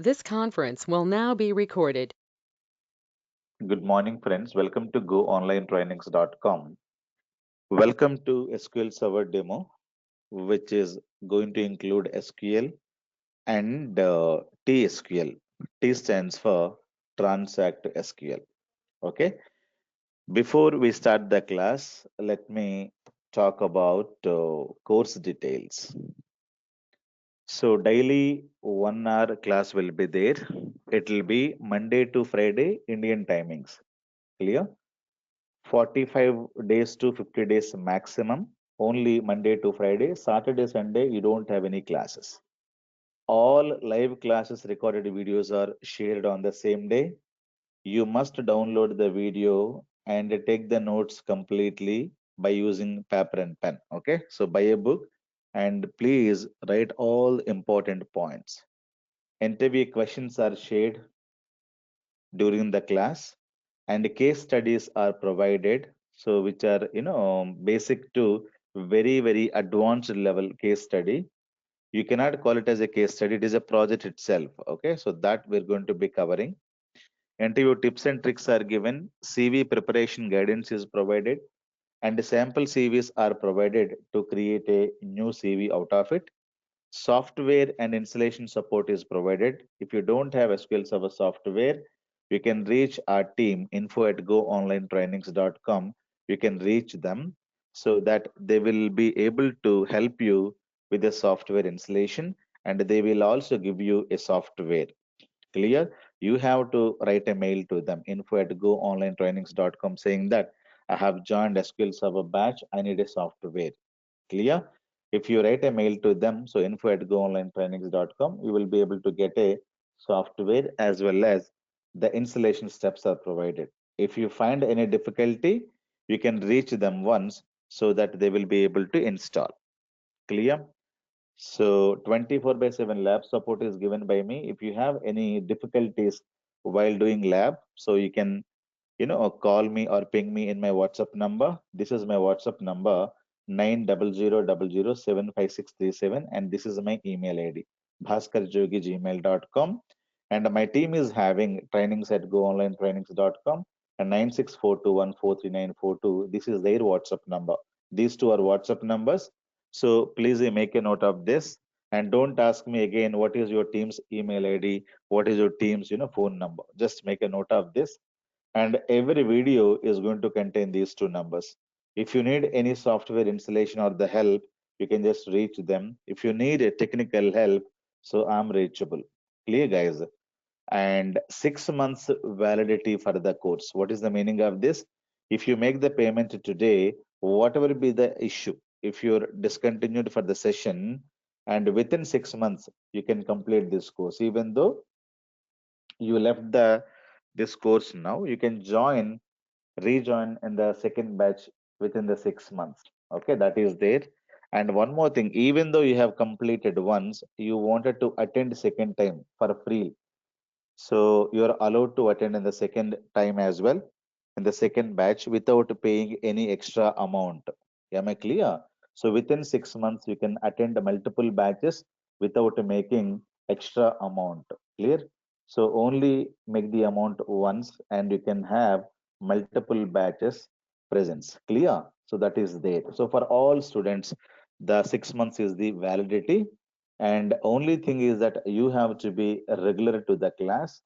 This conference will now be recorded. Good morning, friends. Welcome to GoOnlineTrainings.com. Welcome to SQL Server demo, which is going to include SQL and TSQL. T stands for Transact SQL. Okay. Before we start the class, let me talk about course details. So daily 1 hour class will be there. It will be Monday to Friday Indian timings. Clear? 45 days to 50 days maximum, only Monday to Friday. Saturday, Sunday, you don't have any classes. All live classes recorded videos are shared on the same day. You must download the video and take the notes completely by using paper and pen. Okay, so buy a book and please write all important points. Interview questions are shared during the class and case studies are provided, so which are basic to very advanced level case study. You cannot call it as a case study, it is a project itself. Okay, so that we're going to be covering. Interview tips and tricks are given, CV preparation guidance is provided, and sample CVs are provided to create a new CV out of it. Software and installation support is provided. If you don't have SQL Server software, you can reach our team info at goonlinetrainings.com. You can reach them so that they will be able to help you with the software installation, and they will also give you a software. Clear? You have to write a mail to them info at goonlinetrainings.com saying that I have joined SQL Server batch. I need a software. Clear? If you write a mail to them, so info at goonlinetrainings.com, you will be able to get a software as well as the installation steps are provided. If you find any difficulty, you can reach them once so that they will be able to install. Clear? So 24 by 7 lab support is given by me. If you have any difficulties while doing lab, so you can call me or ping me in my WhatsApp number. This is my WhatsApp number 9000075637, and this is my email ID bhaskarjogi@gmail.com. And my team is having trainings at goonlinetrainings.com and 9642143942. This is their WhatsApp number. These two are WhatsApp numbers. So please make a note of this and don't ask me again what is your team's email ID, what is your team's phone number. Just make a note of this, and every video is going to contain these two numbers. If you need any software installation or the help, you can just reach them. If you need a technical help, so I'm reachable. Clear, guys? And 6 months validity for the course. What is the meaning of this? If you make the payment today, whatever be the issue, if you're discontinued for the session, and within 6 months, you can complete this course. Even though you left this course now, you can rejoin in the second batch within the 6 months. Okay, that is there. And one more thing, even though you have completed once, you wanted to attend second time for free, so you are allowed to attend in the second time as well, in the second batch without paying any extra amount. Am I clear? So within 6 months, you can attend multiple batches without making extra amount. Clear? So only make the amount once and you can have multiple batches presence. Clear? So that is there. So for all students, the 6 months is the validity, and only thing is that you have to be regular to the class,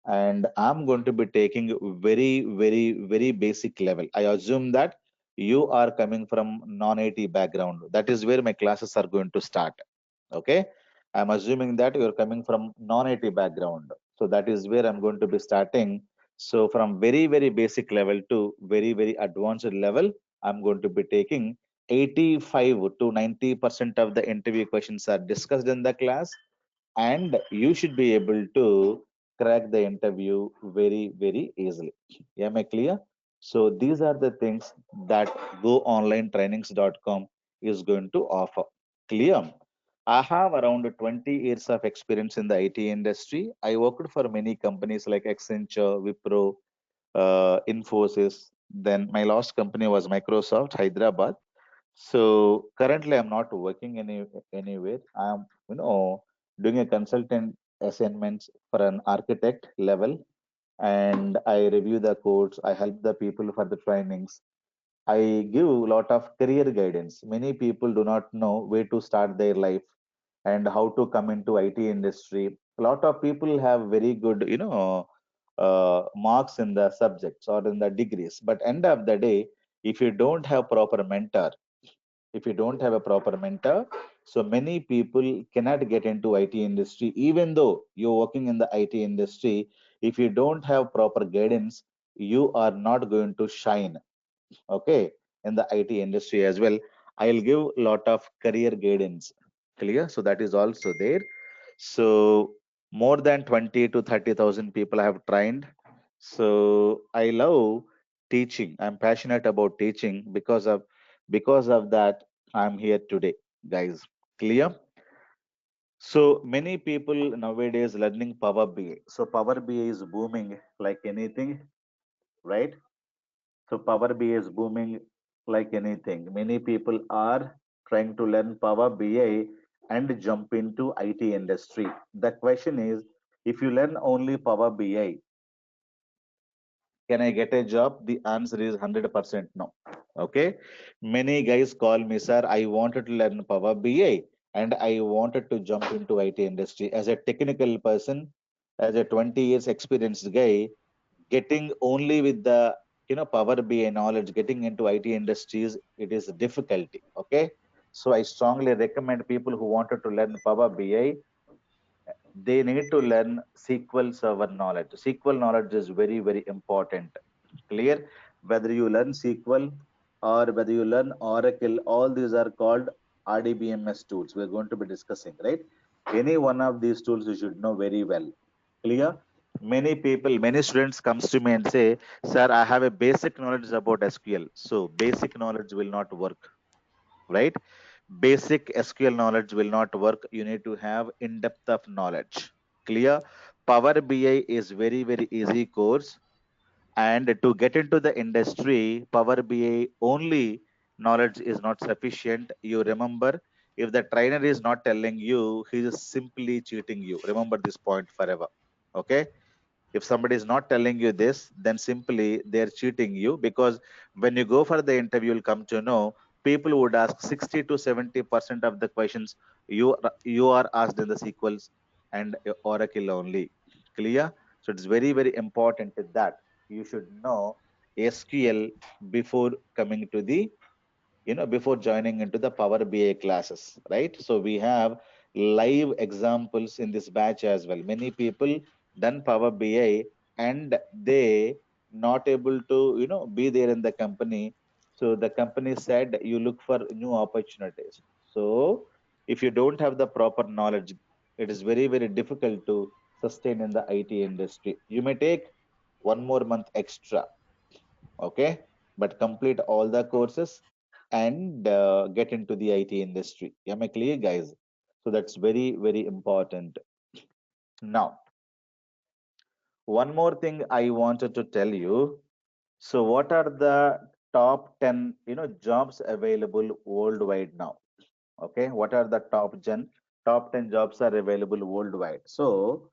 and I'm going to be taking very basic level. I assume that you are coming from non-IT background. That is where my classes are going to start. Okay, I'm assuming that you're coming from non-IT background, so that is where I'm going to be starting. So from very basic level to very advanced level, I'm going to be taking 85 to 90% of the interview questions are discussed in the class, and you should be able to crack the interview very easily. Am I clear? So these are the things that goonlinetrainings.com is going to offer. Clear? I have around 20 years of experience in the IT industry. I worked for many companies like Accenture, Wipro, Infosys. Then my last company was Microsoft Hyderabad. So currently I'm not working anywhere. I'm doing a consultant assignments for an architect level, and I review the codes. I help the people for the trainings. I give a lot of career guidance. Many people do not know where to start their life and how to come into IT industry. A lot of people have very good, marks in the subjects or in the degrees, but end of the day, if you don't have proper mentor, if you don't have a proper mentor, so many people cannot get into IT industry. Even though you're working in the IT industry, if you don't have proper guidance, you are not going to shine, okay, in the IT industry as well. I'll give a lot of career guidance. Clear? So that is also there. So more than 20 to 30,000 people I have trained. So I love teaching. I'm passionate about teaching because of that I'm here today, guys. Clear? So many people nowadays learning Power BI. So Power BI is booming like anything, right? So Power BI is booming like anything. Many people are trying to learn Power BI and jump into IT industry. The question is, if you learn only Power BI, can I get a job? The answer is 100% no. Okay. Many guys call me, sir, I wanted to learn Power BI and I wanted to jump into IT industry. As a technical person, as a 20 years experienced guy, getting only with the Power BI knowledge, getting into IT industries, it is a difficulty. Okay. So I strongly recommend people who wanted to learn Power BI, they need to learn SQL Server knowledge. SQL knowledge is very, very important. Clear? Whether you learn SQL or whether you learn Oracle, all these are called RDBMS tools. We're going to be discussing, right? Any one of these tools you should know very well. Clear? Many people, many students comes to me and say, sir, I have a basic knowledge about SQL. So basic knowledge will not work, right? Basic SQL knowledge will not work. You need to have in-depth of knowledge. Clear? Power BI is very, very easy course. And to get into the industry, Power BI only knowledge is not sufficient. You remember, if the trainer is not telling you, he is simply cheating you. Remember this point forever. Okay? If somebody is not telling you this, then simply they're cheating you, because when you go for the interview, you'll come to know people would ask 60 to 70% of the questions you are asked in the sequels and Oracle only. Clear? So it's very, very important that you should know SQL before coming to the before joining into the Power BI classes, right? So we have live examples in this batch as well. Many people done Power BI and they not able to be there in the company. So the company said you look for new opportunities. So if you don't have the proper knowledge, it is very, very difficult to sustain in the IT industry. You may take one more month extra, okay, but complete all the courses and get into the IT industry. Am I clear, guys? So that's very, very important. Now, one more thing I wanted to tell you. So what are the top 10 jobs available worldwide now? Okay, what are the top 10 jobs are available worldwide? So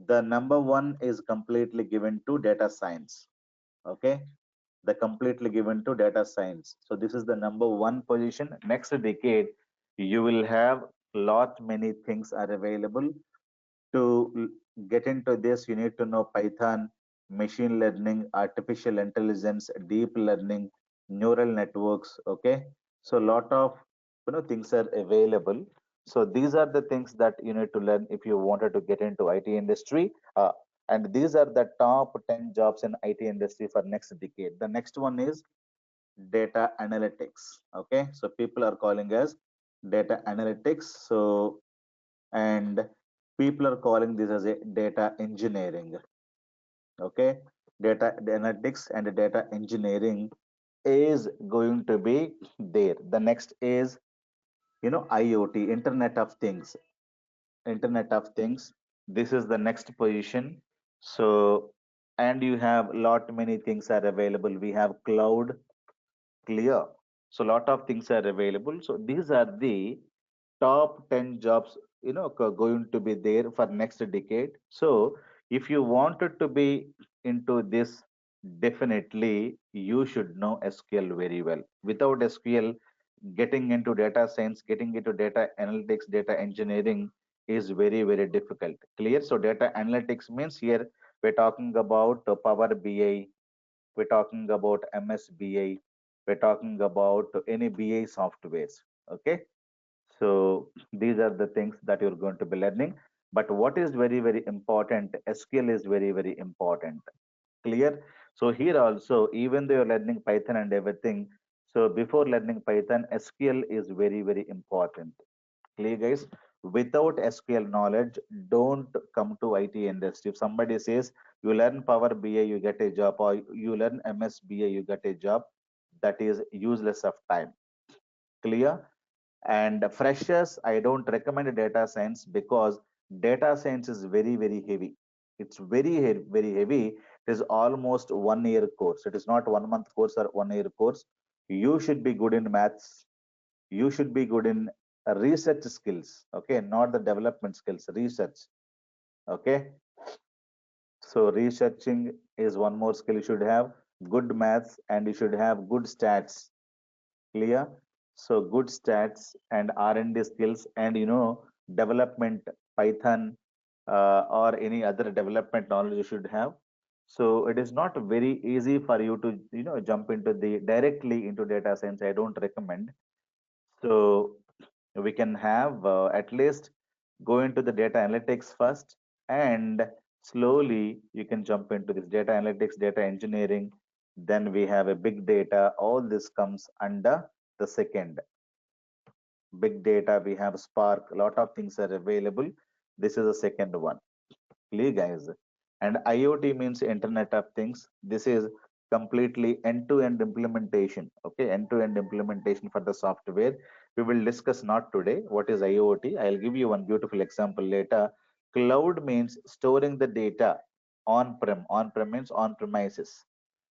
the number one is completely given to data science. Okay, the completely given to data science. So this is the number one position. Next decade, you will have lot many things are available. To get into this, you need to know Python, machine learning, artificial intelligence, deep learning, neural networks. Okay, so lot of things are available. So these are the things that you need to learn if you wanted to get into IT industry. And these are the top 10 jobs in IT industry for next decade. The next one is data analytics. Okay, so people are calling us data analytics. So and people are calling this as a data engineering. Okay, data analytics and data engineering is going to be there. The next is IoT, internet of things. Internet of things, this is the next position. So and you have lot many things are available. We have cloud. Clear? So lot of things are available. So these are the top 10 jobs, going to be there for next decade. So if you wanted to be into this, definitely you should know SQL very well. Without SQL, getting into data science, getting into data analytics, data engineering is very, very difficult. Clear? So data analytics means here we're talking about Power BI, we're talking about MSBI, we're talking about any BI softwares. Okay, so these are the things that you're going to be learning. But what is very, very important, SQL is very, very important. Clear? So here also, even though you're learning Python and everything, so before learning Python, SQL is very, very important. Clear, guys? Without SQL knowledge, don't come to IT industry. If somebody says you learn Power BI, you get a job, or you learn MSBA, you get a job, that is useless of time. Clear? And freshers, I don't recommend data science because data science is very, very heavy. It's very, very heavy. It is almost 1 year course. It is not 1 month course or 1 year course. You should be good in maths. You should be good in research skills. Okay, not the development skills, research. Okay, so researching is one more skill you should have. Good maths, and you should have good stats. Clear? So good stats and R&D skills, and development, Python, or any other development knowledge you should have. So it is not very easy for you to jump into the directly into data science. I don't recommend. So we can have at least go into the data analytics first, and slowly you can jump into this data analytics, data engineering. Then we have a big data. All this comes under the second. Big data, we have Spark, a lot of things are available. This is the second one. Clear, guys? And IoT means Internet of Things. This is completely end-to-end implementation. Okay, end-to-end implementation for the software. We will discuss not today what is IoT. I'll give you one beautiful example later. Cloud means storing the data on-prem. On-prem means on-premises.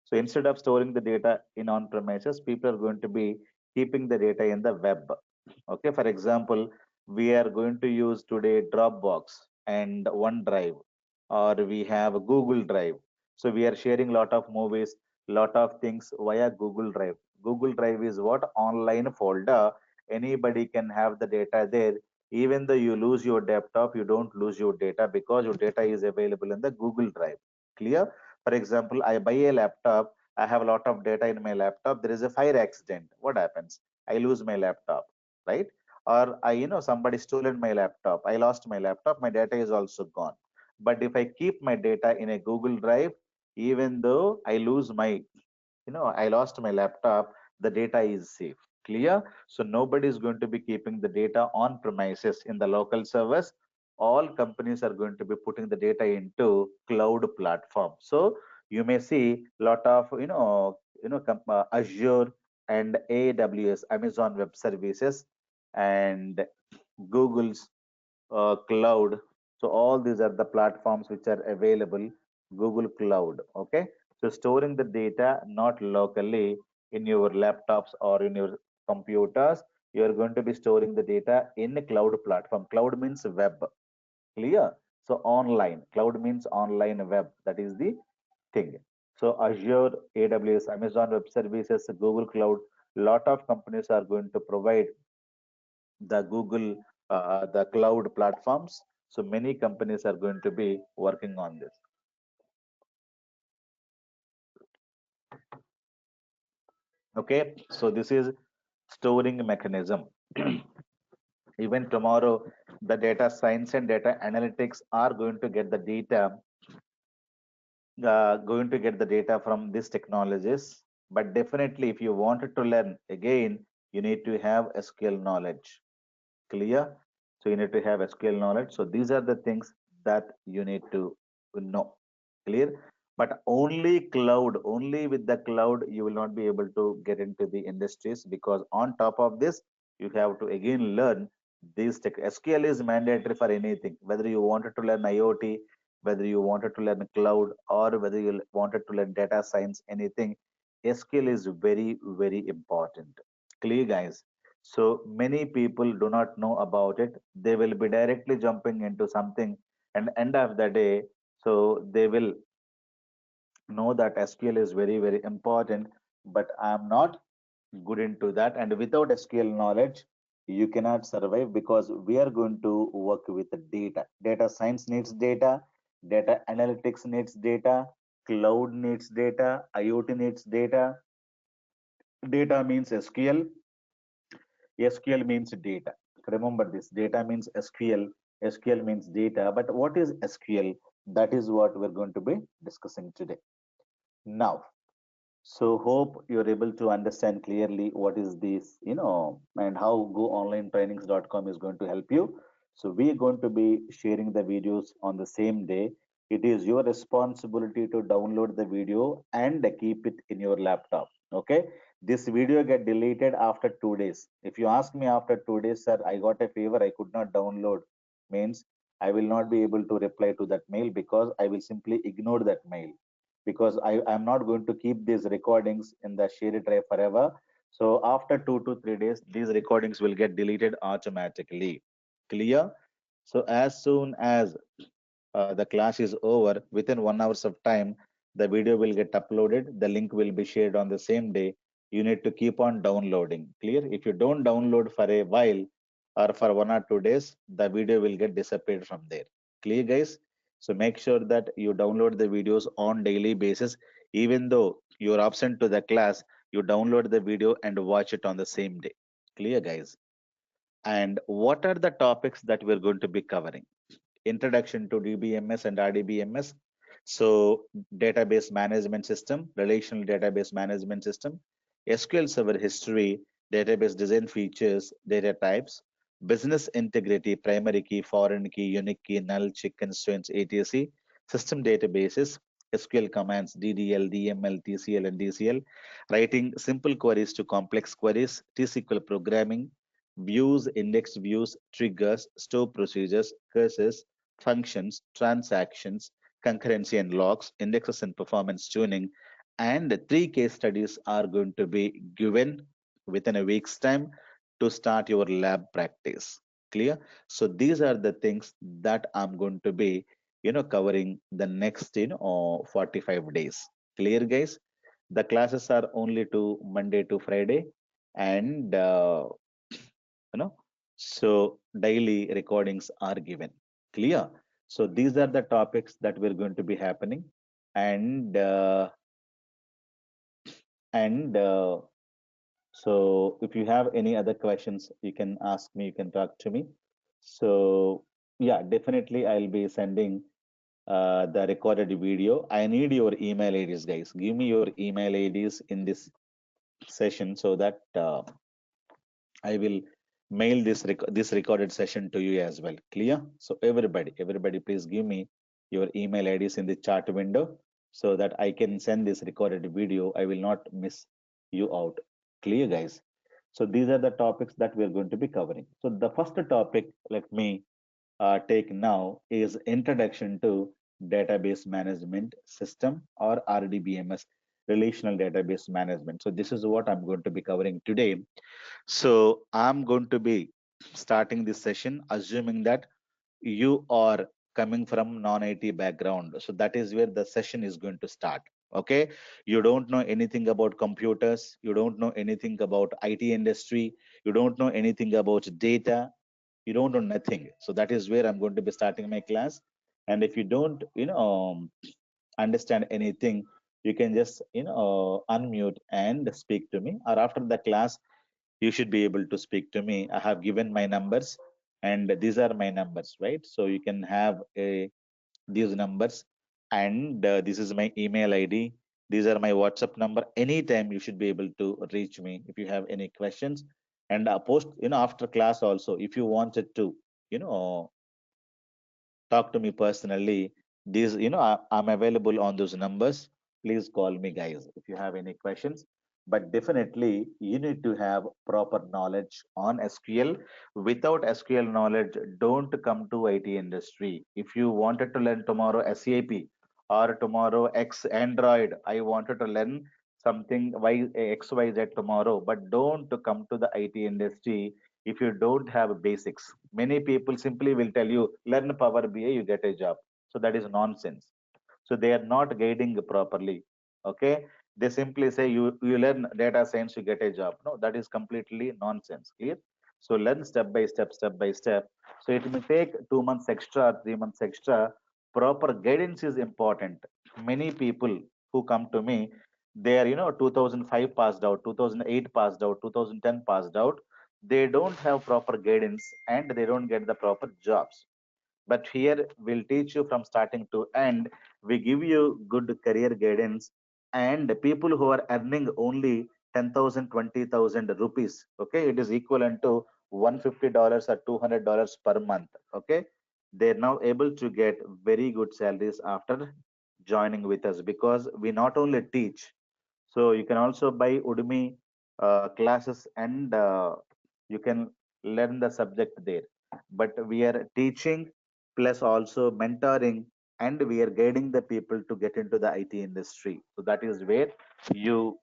So instead of storing the data in on-premises, people are going to be keeping the data in the web. Okay, for example, we are going to use today Dropbox and OneDrive, or we have Google Drive. So we are sharing lot of movies, lot of things via Google Drive. Google Drive is what? Online folder. Anybody can have the data there. Even though you lose your laptop, you don't lose your data because your data is available in the Google Drive. Clear? For example, I buy a laptop. I have a lot of data in my laptop. There is a fire accident. What happens? I lose my laptop, right? Or somebody stolen my laptop. I lost my laptop. My data is also gone. But if I keep my data in a Google Drive, even though I lose my, I lost my laptop, the data is safe. Clear? So nobody is going to be keeping the data on premises in the local servers. All companies are going to be putting the data into cloud platform. So you may see lot of Azure and AWS, Amazon Web Services, and Google's cloud. So all these are the platforms which are available. Google Cloud. Okay. So storing the data not locally in your laptops or in your computers, you are going to be storing the data in a cloud platform. Cloud means web. Clear? So online. Cloud means online web. That is the thing. So Azure, AWS, Amazon Web Services, Google Cloud, lot of companies are going to provide the Google, the cloud platforms. So many companies are going to be working on this. Okay, so this is storing mechanism. Even tomorrow, the data science and data analytics are going to get the data from these technologies. But definitely, if you wanted to learn again, you need to have SQL knowledge. Clear? So you need to have SQL knowledge. So these are the things that you need to know. Clear? But only cloud, only with the cloud, you will not be able to get into the industries, because on top of this, you have to again learn these tech. SQL is mandatory for anything, whether you wanted to learn IoT, whether you wanted to learn cloud, or whether you wanted to learn data science, anything. SQL is very, very important. Clear, guys? So many people do not know about it. They will be directly jumping into something, and end of the day, so they will know that SQL is very, very important, but I am not good into that. And without SQL knowledge, you cannot survive because we are going to work with the data. Data science needs data, data analytics needs data, cloud needs data, IoT needs data. Data means SQL, SQL means data. Remember this, data means SQL, SQL means data. But what is SQL? That is what we're going to be discussing today. Now, so hope you're able to understand clearly what is this, and how goonlinetrainings.com is going to help you. So we are going to be sharing the videos on the same day. It is your responsibility to download the video and keep it in your laptop. Okay. This video get deleted after 2 days. If you ask me after 2 days, sir, I got a favor, I could not download, means I will not be able to reply to that mail because I will simply ignore that mail because I'm not going to keep these recordings in the shared drive forever. So after 2 to 3 days, these recordings will get deleted automatically. Clear? So as soon as the class is over, within 1 hours of time, the video will get uploaded. The link will be shared on the same day. You need to keep on downloading. Clear? If you don't download for a while or for 1 or 2 days, the video will get disappeared from there. Clear, guys? So make sure that you download the videos on daily basis. Even though you're absent to the class, you download the video and watch it on the same day. Clear, guys? And what are the topics that we're going to be covering? Introduction to DBMS and RDBMS. So, database management system, relational database management system, SQL Server history, database design features, data types, business integrity, primary key, foreign key, unique key, null, check, constraints, ATC, system databases, SQL commands, DDL, DML, TCL, and DCL, writing simple queries to complex queries, TSQL programming, views, index views, triggers, store procedures, curses, functions, transactions, concurrency and logs, indexes and performance tuning, and three case studies are going to be given within a week's time to start your lab practice. Clear? So these are the things that I'm going to be, covering the next, 45 days. Clear, guys? The classes are only to Monday to Friday, and you know so daily recordings are given. Clear? So these are the topics that we're going to be happening, and and so if you have any other questions, you can ask me, you can talk to me. So yeah, definitely I'll be sending the recorded video. I need your email IDs, guys. Give me your email IDs in this session so that I will mail this recorded session to you as well. Clear? So everybody, please give me your email IDs in the chat window so that I can send this recorded video. I will not miss you out. Clear, guys? So these are the topics that we are going to be covering. So the first topic, let me take now, is introduction to database management system, or RDBMS, relational database management. So this is what I'm going to be covering today. So I'm going to be starting this session assuming that you are coming from non-IT background. So that is where the session is going to start. Okay. You don't know anything about computers. You don't know anything about IT industry. You don't know anything about data. You don't know nothing. So that is where I'm going to be starting my class. And if you don't, understand anything, you can just, unmute and speak to me. Or after the class, you should be able to speak to me. I have given my numbers, and these are my numbers, right? So you can have these numbers, and this is my email ID. These are my WhatsApp number. Anytime you should be able to reach me if you have any questions. And post, after class also, if you wanted to, you know, talk to me personally, these, I'm available on those numbers. Please call me, guys, if you have any questions. But definitely, you need to have proper knowledge on SQL. Without SQL knowledge, don't come to IT industry. If you wanted to learn tomorrow SAP or tomorrow X Android, I wanted to learn something XYZ tomorrow, but don't come to the IT industry if you don't have basics. Many people simply will tell you, learn Power BI, you get a job. So that is nonsense. So they are not guiding properly. Okay, they simply say you learn data science, you get a job. No, that is completely nonsense. Clear? So learn step by step, step by step. So it may take 2 months extra, 3 months extra. Proper guidance is important. Many people who come to me, they are 2005 passed out, 2008 passed out, 2010 passed out. They don't have proper guidance and they don't get the proper jobs. But here we'll teach you from starting to end. We give you good career guidance, and people who are earning only 10,000, 20,000 rupees, okay, it is equivalent to $150 or $200 per month, okay. They're now able to get very good salaries after joining with us, because we not only teach, so you can also buy Udemy classes, and you can learn the subject there. But we are teaching plus also mentoring, and we are guiding the people to get into the IT industry. So that is where you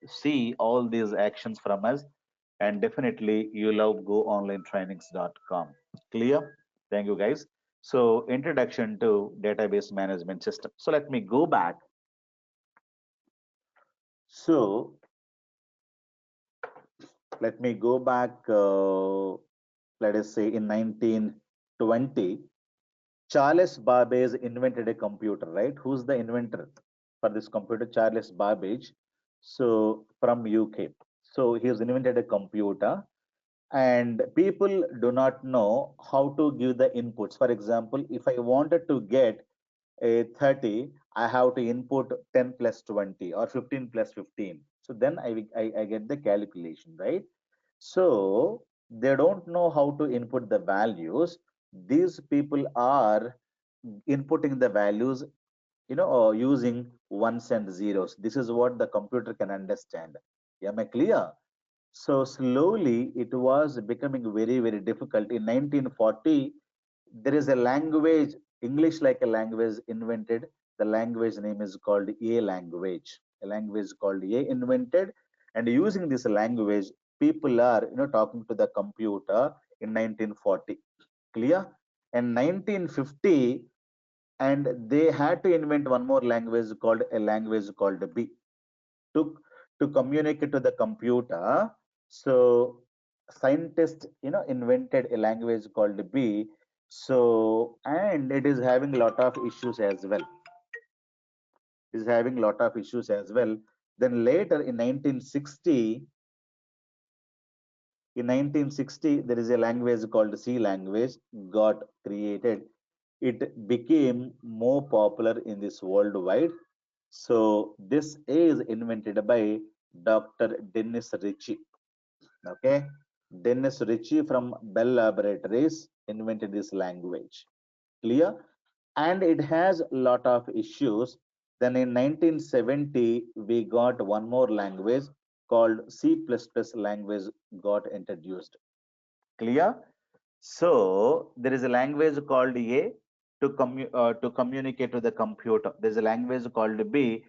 see all these actions from us, and definitely you love goonlinetrainings.com. Clear? Thank you, guys. So introduction to database management system. So let me go back. So let me go back, let us say in 1920, Charles Babbage invented a computer, right? Who's the inventor for this computer? Charles Babbage. So from UK. So he has invented a computer, and people do not know how to give the inputs. For example, if I wanted to get a 30, I have to input 10 plus 20 or 15 plus 15. So then I get the calculation, right? So they don't know how to input the values. These people are inputting the values, using ones and zeros. This is what the computer can understand. Am I clear? So slowly it was becoming very, very difficult. In 1940, there is a language, English like a language invented. The language name is called A language. A language called A invented, and using this language, people are talking to the computer in 1940. Clear? In 1950, and they had to invent one more language called a language called B to communicate to the computer. So scientists invented a language called B. So, and it is having a lot of issues as well. Is having a lot of issues as well. Then later in 1960, there is a language called C language got created. It became more popular in this worldwide. So this is invented by Dr. Dennis Ritchie. Okay, Dennis Ritchie from Bell Laboratories invented this language. Clear? And it has a lot of issues. Then in 1970, we got one more language called C++ language got introduced. Clear? So there is a language called A to communicate to the computer. There is a language called B.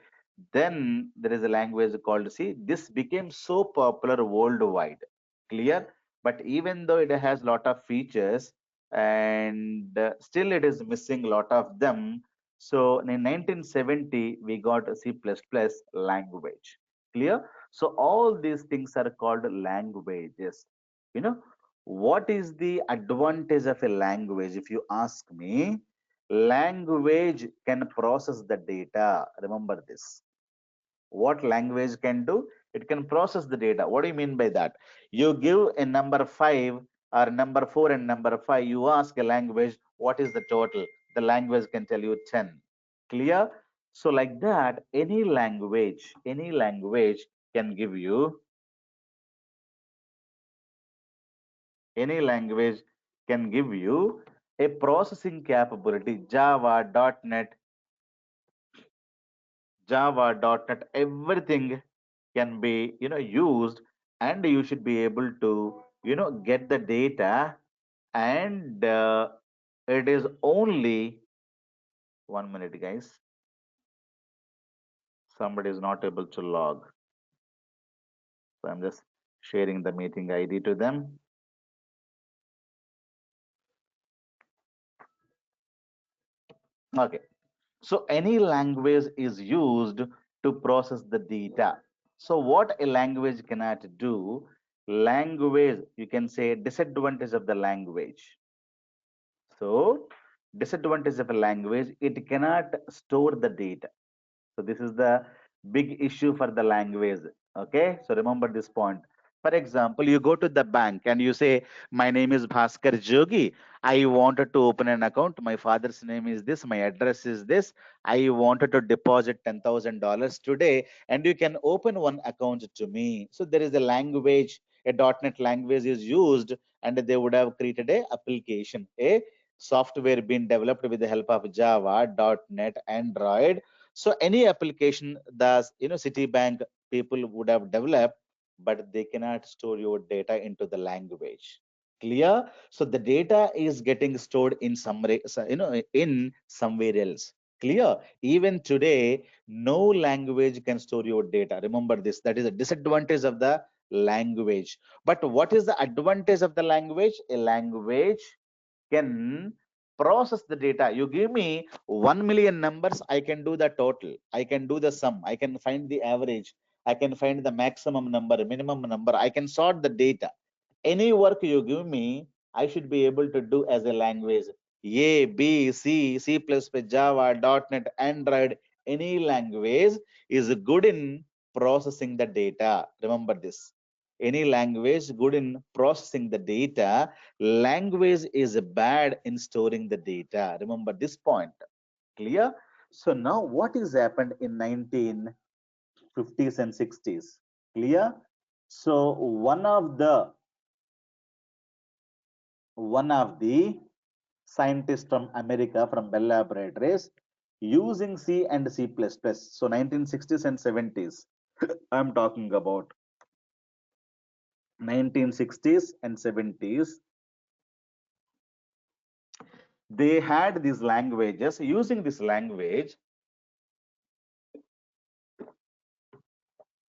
Then there is a language called C. This became so popular worldwide. Clear? But even though it has lot of features, and still it is missing a lot of them. So in 1970, we got a C++ language. Clear? So all these things are called languages. You know, what is the advantage of a language? If you ask me, language can process the data. Remember this. What language can do? It can process the data. What do you mean by that? You give a number 5 or number 4 and number 5, you ask a language, what is the total? The language can tell you 10. Clear? So like that, any language can give you, any language can give you a processing capability. Java.net, everything can be used, and you should be able to get the data, and it is only 1 minute, guys. Somebody is not able to log. So I'm just sharing the meeting ID to them. Okay. So any language is used to process the data. So what a language cannot do, language, you can say disadvantage of the language. So disadvantage of a language, it cannot store the data. So this is the big issue for the language. Okay, so remember this point. For example, you go to the bank and you say, "My name is Bhaskar Jogi. I wanted to open an account. My father's name is this. My address is this. I wanted to deposit $10,000 today, and you can open one account to me." So there is a language, a .NET language is used, and they would have created a application, a software being developed with the help of Java, .NET, Android. So any application the Citibank people would have developed, but they cannot store your data into the language. Clear? So the data is getting stored in some in somewhere else. Clear? Even today, no language can store your data. Remember this. That is a disadvantage of the language. But what is the advantage of the language? A language can process the data. You give me 1 million numbers, I can do the total. I can do the sum. I can find the average. I can find the maximum number, minimum number. I can sort the data. Any work you give me, I should be able to do as a language. A, B, C, C++, Java, .NET, Android, any language is good in processing the data. Remember this. Any language good in processing the data. Language is bad in storing the data. Remember this point. Clear? So now what is happened in 1950s and 60s? Clear? So one of the scientists from America, from Bell Laboratories, using C and C++. So 1960s and 70s. I'm talking about 1960s and 70s. They had these languages. Using this language,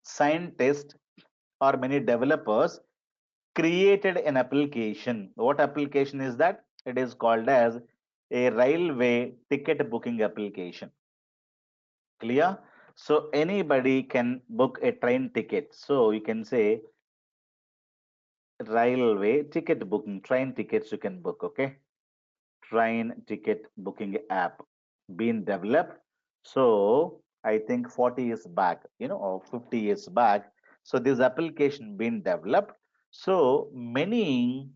scientists or many developers created an application. What application is that? It is called as a railway ticket booking application. Clear? So anybody can book a train ticket. So you can say railway ticket booking, train tickets you can book. Okay, train ticket booking app being developed. So I think 40 years back, or 50 years back. So this application being developed. So many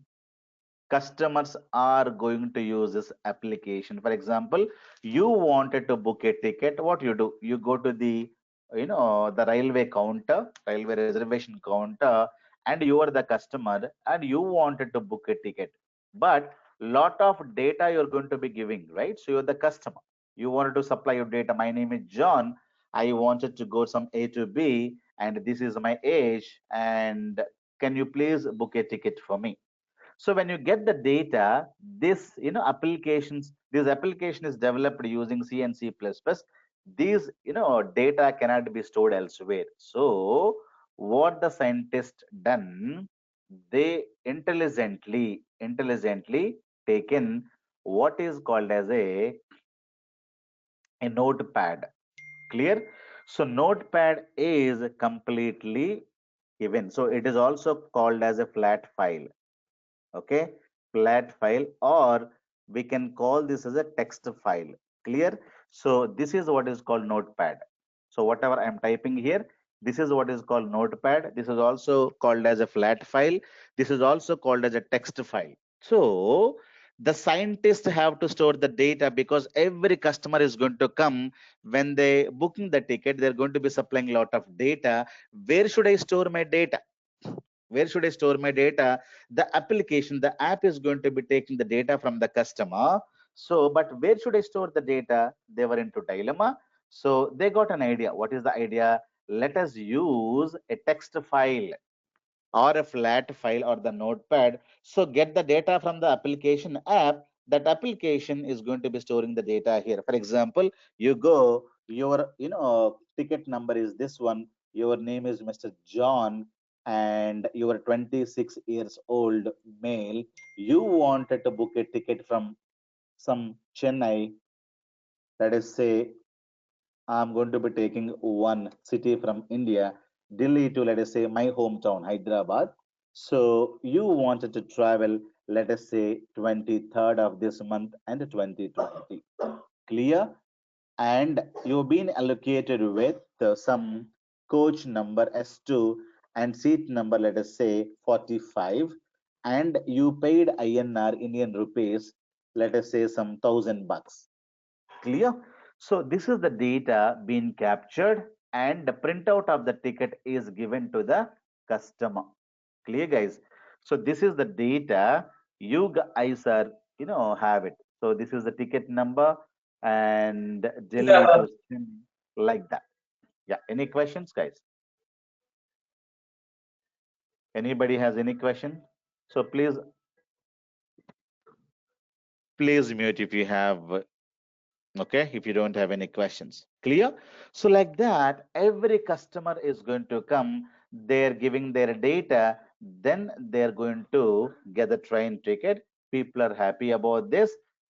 customers are going to use this application. For example, you wanted to book a ticket. What you do? You go to the railway counter, railway reservation counter, and you are the customer, and you wanted to book a ticket. But lot of data you're going to be giving, right? So you're the customer. You wanted to supply your data. My name is John. I wanted to go from A to B, and this is my age. And can you please book a ticket for me? So when you get the data, this application is developed using C and C++. These data cannot be stored elsewhere. So what the scientists done, they intelligently taken what is called as a notepad. Clear? So notepad is completely given. So it is also called as a flat file. Okay, flat file, or we can call this as a text file. Clear? So this is what is called notepad. So whatever I'm typing here, this is what is called notepad. This is also called as a flat file. This is also called as a text file. So the scientists have to store the data, because every customer is going to come. When they booking the ticket, they're going to be supplying a lot of data. Where should I store my data? Where should I store my data? The application, the app is going to be taking the data from the customer. So, but where should I store the data? They were into dilemma. So they got an idea. What is the idea? Let us use a text file or a flat file or the notepad. So get the data from the application app. That application is going to be storing the data here. For example, you go, your ticket number is this one. Your name is Mr. John. and you are 26 years old male, you wanted to book a ticket from some Chennai, let us say I'm going to be taking one city from India, Delhi to, let us say, my hometown, Hyderabad. So you wanted to travel, let us say, 23rd of this month and 2020. Clear? And you've been allocated with some coach number S2 and seat number, let us say, 45. And you paid INR, Indian rupees, let us say, some $1,000. Clear? So this is the data being captured and the printout of the ticket is given to the customer. Clear, guys? So this is the data you guys are, have it. So this is the ticket number and Delhi Yeah, to Chennai, like that. Yeah. Any questions, guys? Anybody has any question? So please mute if you have. Okay, if you don't have any questions. Clear? So like that, every customer is going to come, they're giving their data, then they're going to get the train ticket. People are happy about this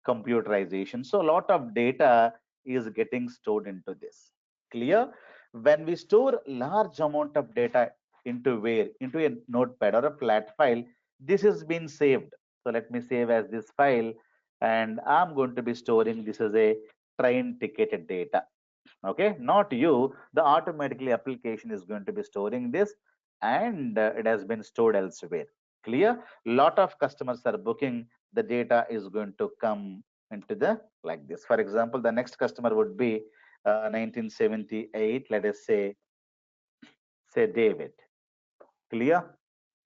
computerization. So a lot of data is getting stored into this. Clear? When we store large amount of data into where? Into a notepad or a flat file, this has been saved. So let me save as this file, and I'm going to be storing this as a train ticket data. Okay, not you, the automatically application is going to be storing this, and it has been stored elsewhere. Clear? Lot of customers are booking, the data is going to come into the like this. For example, the next customer would be 1978, let us say David. Clear?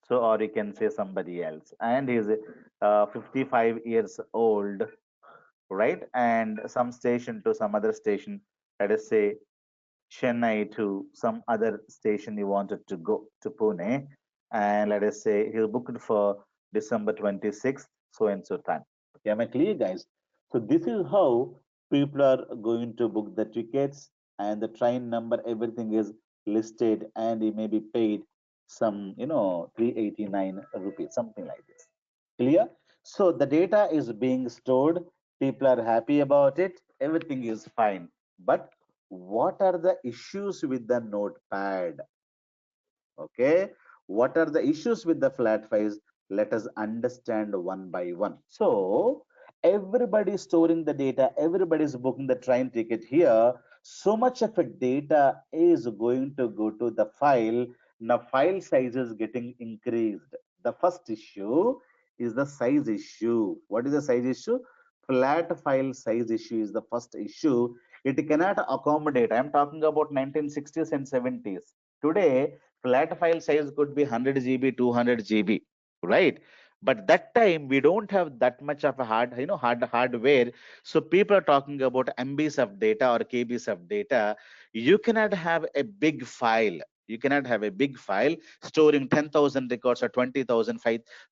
So or you can say somebody else, and he's 55 years old, right? And some station to some other station, let us say Chennai to some other station he wanted to go to Pune, and let us say he's booked for December 26th, so and so time. Okay, am I clear, guys? So this is how people are going to book the tickets, and the train number, everything is listed, and he may be paid some, 389 rupees, something like this. Clear? So the data is being stored, people are happy about it, everything is fine. But what are the issues with the notepad? Okay, what are the issues with the flat files? Let us understand one by one. So everybody is storing the data, everybody is booking the train ticket here. So much of a data is going to go to the file. Now file size is getting increased. The first issue is the size issue. What is the size issue? Flat file size issue is the first issue. It cannot accommodate. I'm talking about 1960s and 70s. Today flat file size could be 100 GB, 200 GB, right? But that time we don't have that much of a hardware. So people are talking about MBs of data or KBs of data. You cannot have a big file. You cannot have a big file storing 10,000 records or 20,000,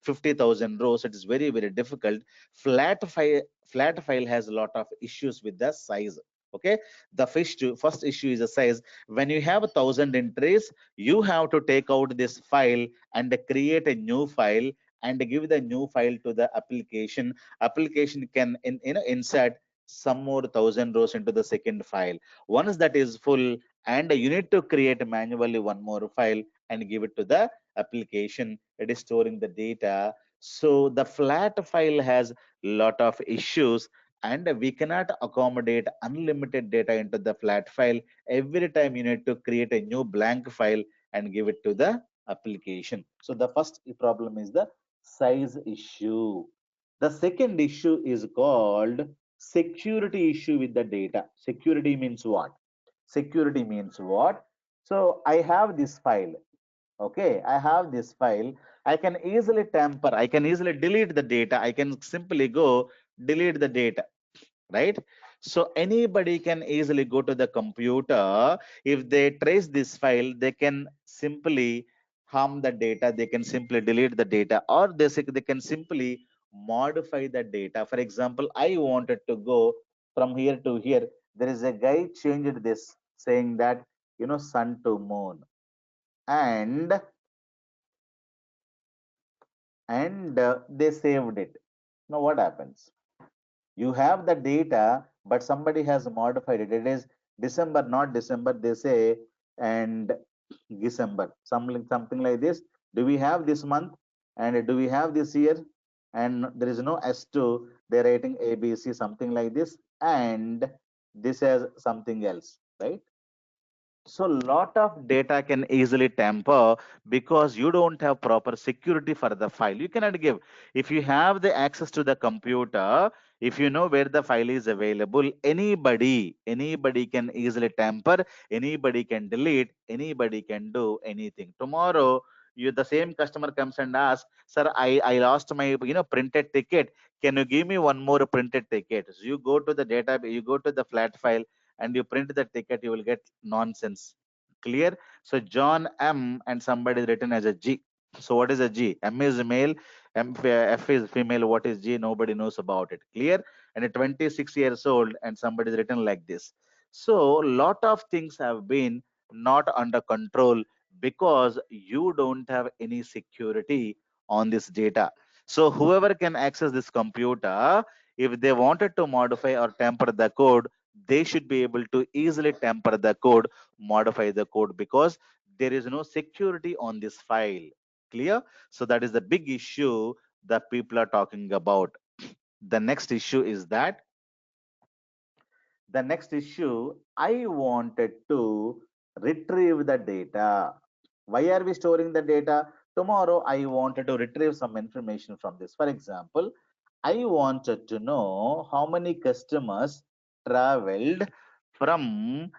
50,000 rows. It is very, very difficult. Flat file has a lot of issues with the size. Okay, the first issue is the size. When you have 1,000 entries, you have to take out this file and create a new file and give the new file to the application can insert some more 1,000 rows into the second file. Once that is full, and you need to create manually one more file and give it to the application. It is storing the data. So the flat file has lot of issues, and we cannot accommodate unlimited data into the flat file. Every time you need to create a new blank file and give it to the application. So the first problem is the size issue. The second issue is called security issue with the data. Security means what? Security means what? So I have this file. Okay, I have this file. I can easily tamper. I can easily delete the data. I can simply go delete the data, right? So anybody can easily go to the computer. If they trace this file, they can simply harm the data, they can simply delete the data, or they can simply modify the data. For example, I wanted to go from here to here. There is a guy changed this saying that, sun to moon, and and they saved it. Now what happens? You have the data, but somebody has modified it. It is December, not December, they say, and December, something like this. Do we have this month? And do we have this year? And there is no S2, they're writing ABC, something like this, and this has something else, right? So lot of data can easily tamper because you don't have proper security for the file. You cannot give. If you have the access to the computer, if you know where the file is available, anybody can easily tamper, anybody can delete, anybody can do anything. Tomorrow, the same customer comes and asks, sir, I lost my printed ticket. Can you give me one more printed ticket? So you go to the data, you go to the flat file and you print the ticket, you will get nonsense. Clear? So John M and somebody is written as a G. So what is a G? M is male, F is female. What is G? Nobody knows about it. Clear? And a 26 years old and somebody is written like this. So lot of things have been not under control because you don't have any security on this data. So whoever can access this computer, if they wanted to modify or tamper the code, they should be able to easily tamper the code, modify the code, because there is no security on this file. Clear? So that is the big issue that people are talking about. The next issue is that I wanted to retrieve the data. Why are we storing the data? Tomorrow I wanted to retrieve some information from this. For example, I wanted to know how many customers traveled from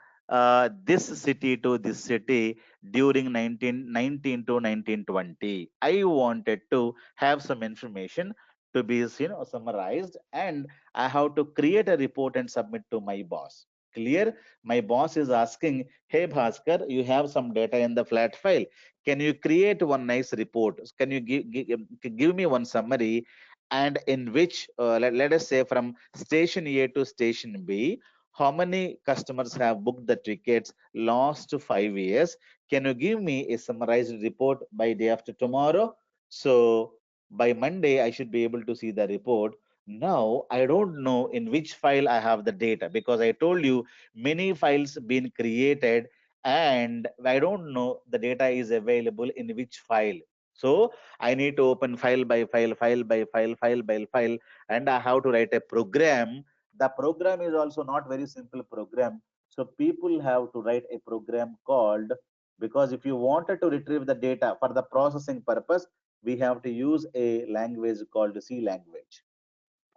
this city to this city during 1919 to 1920. I wanted to have some information to be summarized, and I have to create a report and submit to my boss. Clear? My boss is asking, hey Bhaskar, you have some data in the flat file. Can you create one nice report? Can you give me one summary, and in which let us say from station A to station B, how many customers have booked the tickets last 5 years? Can you give me a summarized report by day after tomorrow? So by Monday, I should be able to see the report. Now, I don't know in which file I have the data, because I told you many files been created and I don't know the data is available in which file. So I need to open file by file, file by file, file by file, and I have to write a program. The program is also not very simple program. So people have to write a program called, because if you wanted to retrieve the data for the processing purpose, we have to use a language called C language.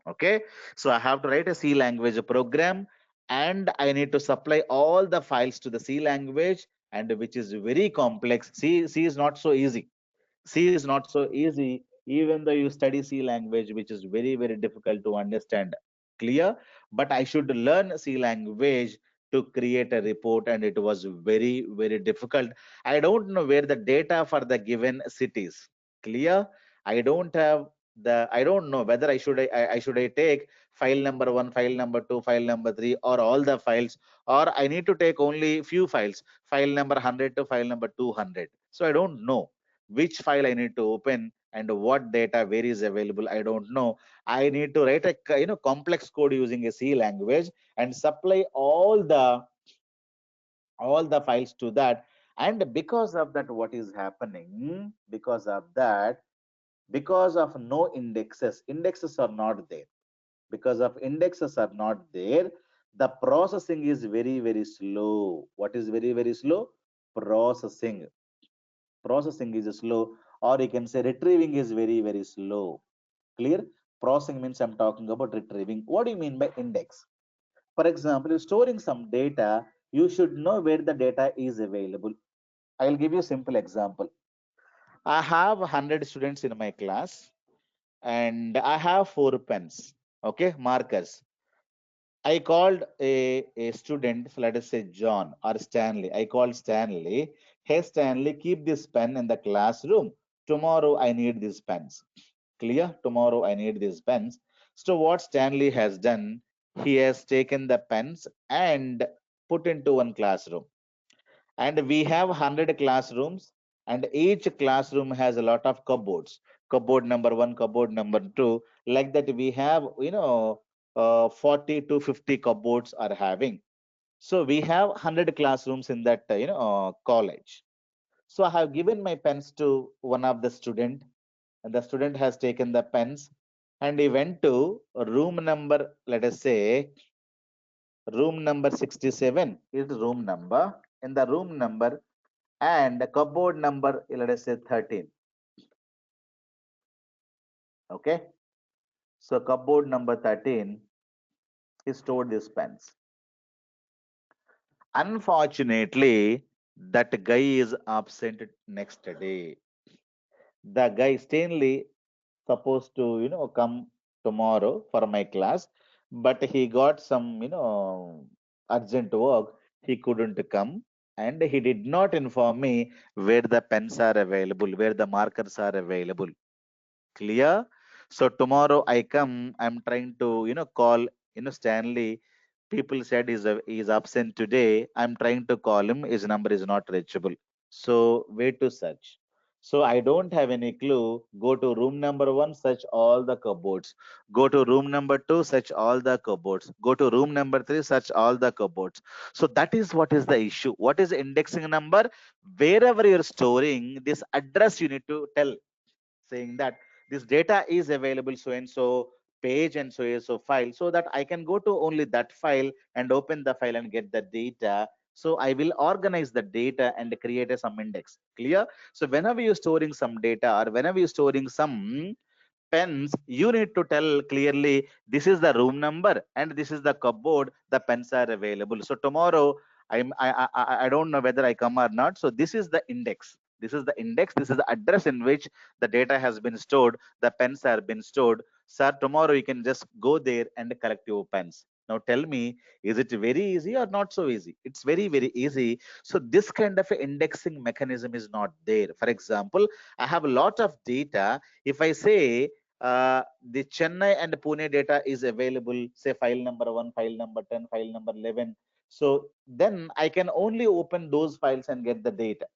Okay, so I have to write a C language program, and I need to supply all the files to the C language, and which is very complex. C is not so easy. C is not so easy, even though you study C language, which is very, very difficult to understand. Clear? But I should learn C language to create a report, and it was very, very difficult. I don't know where the data for the given cities. Clear? I don't have I don't know whether I should I take file number one, file number two, file number three, or all the files, or I need to take only few files, file number 100 to file number 200. So I don't know which file I need to open and what data where is available. I don't know. I need to write a complex code using a C language and supply all the files to that. And because of that, what is happening? Because of no indexes are not there. Because of indexes are not there, the processing is very, very slow. What is very, very slow? Processing. Processing is slow, or you can say retrieving is very, very slow. Clear? Processing means I'm talking about retrieving. What do you mean by index? For example, you're storing some data, you should know where the data is available. I'll give you a simple example. I have 100 students in my class and I have 4 pens, okay, markers. I called a student, let us say John or Stanley. I called Stanley. Hey, Stanley, keep this pen in the classroom. Tomorrow I need these pens. Clear? Tomorrow I need these pens. So what Stanley has done, he has taken the pens and put into one classroom. And we have 100 classrooms, and each classroom has a lot of cupboards. cupboard number 1, cupboard number 2, like that we have 40 to 50 cupboards are having. So we have 100 classrooms in that college. So I have given my pens to one of the student, and the student has taken the pens and he went to room number, let us say room number 67 is room number, in the room number, and the cupboard number, let us say 13. Okay, so cupboard number 13 is stored these pens. Unfortunately, that guy is absent next day. The guy Stanley supposed to come tomorrow for my class, but he got some urgent work. He couldn't come, and he did not inform me where the pens are available, where the markers are available. Clear? So tomorrow I come, I'm trying to, call, Stanley. People said he's absent today. I'm trying to call him. His number is not reachable. So where to search? So I don't have any clue. Go to room number 1, search all the cupboards. Go to room number 2, search all the cupboards. Go to room number 3, search all the cupboards. So that is what is the issue. What is indexing number? Wherever you're storing this address, you need to tell, saying that this data is available so and so page and so and so file, so that I can go to only that file and open the file and get the data. So I will organize the data and create some index. Clear? So whenever you're storing some data or whenever you're storing some pens, you need to tell clearly this is the room number and this is the cupboard, the pens are available. So tomorrow I don't know whether I come or not. So this is the index, this is the index, this is the address in which the data has been stored, the pens are been stored. Sir, tomorrow you can just go there and collect your pens. Now tell me, is it very easy or not so easy? It's very very easy. So this kind of a indexing mechanism is not there. For example, I have a lot of data. If I say the Chennai and Pune data is available, say file number 1, file number 10, file number 11. So then I can only open those files and get the data.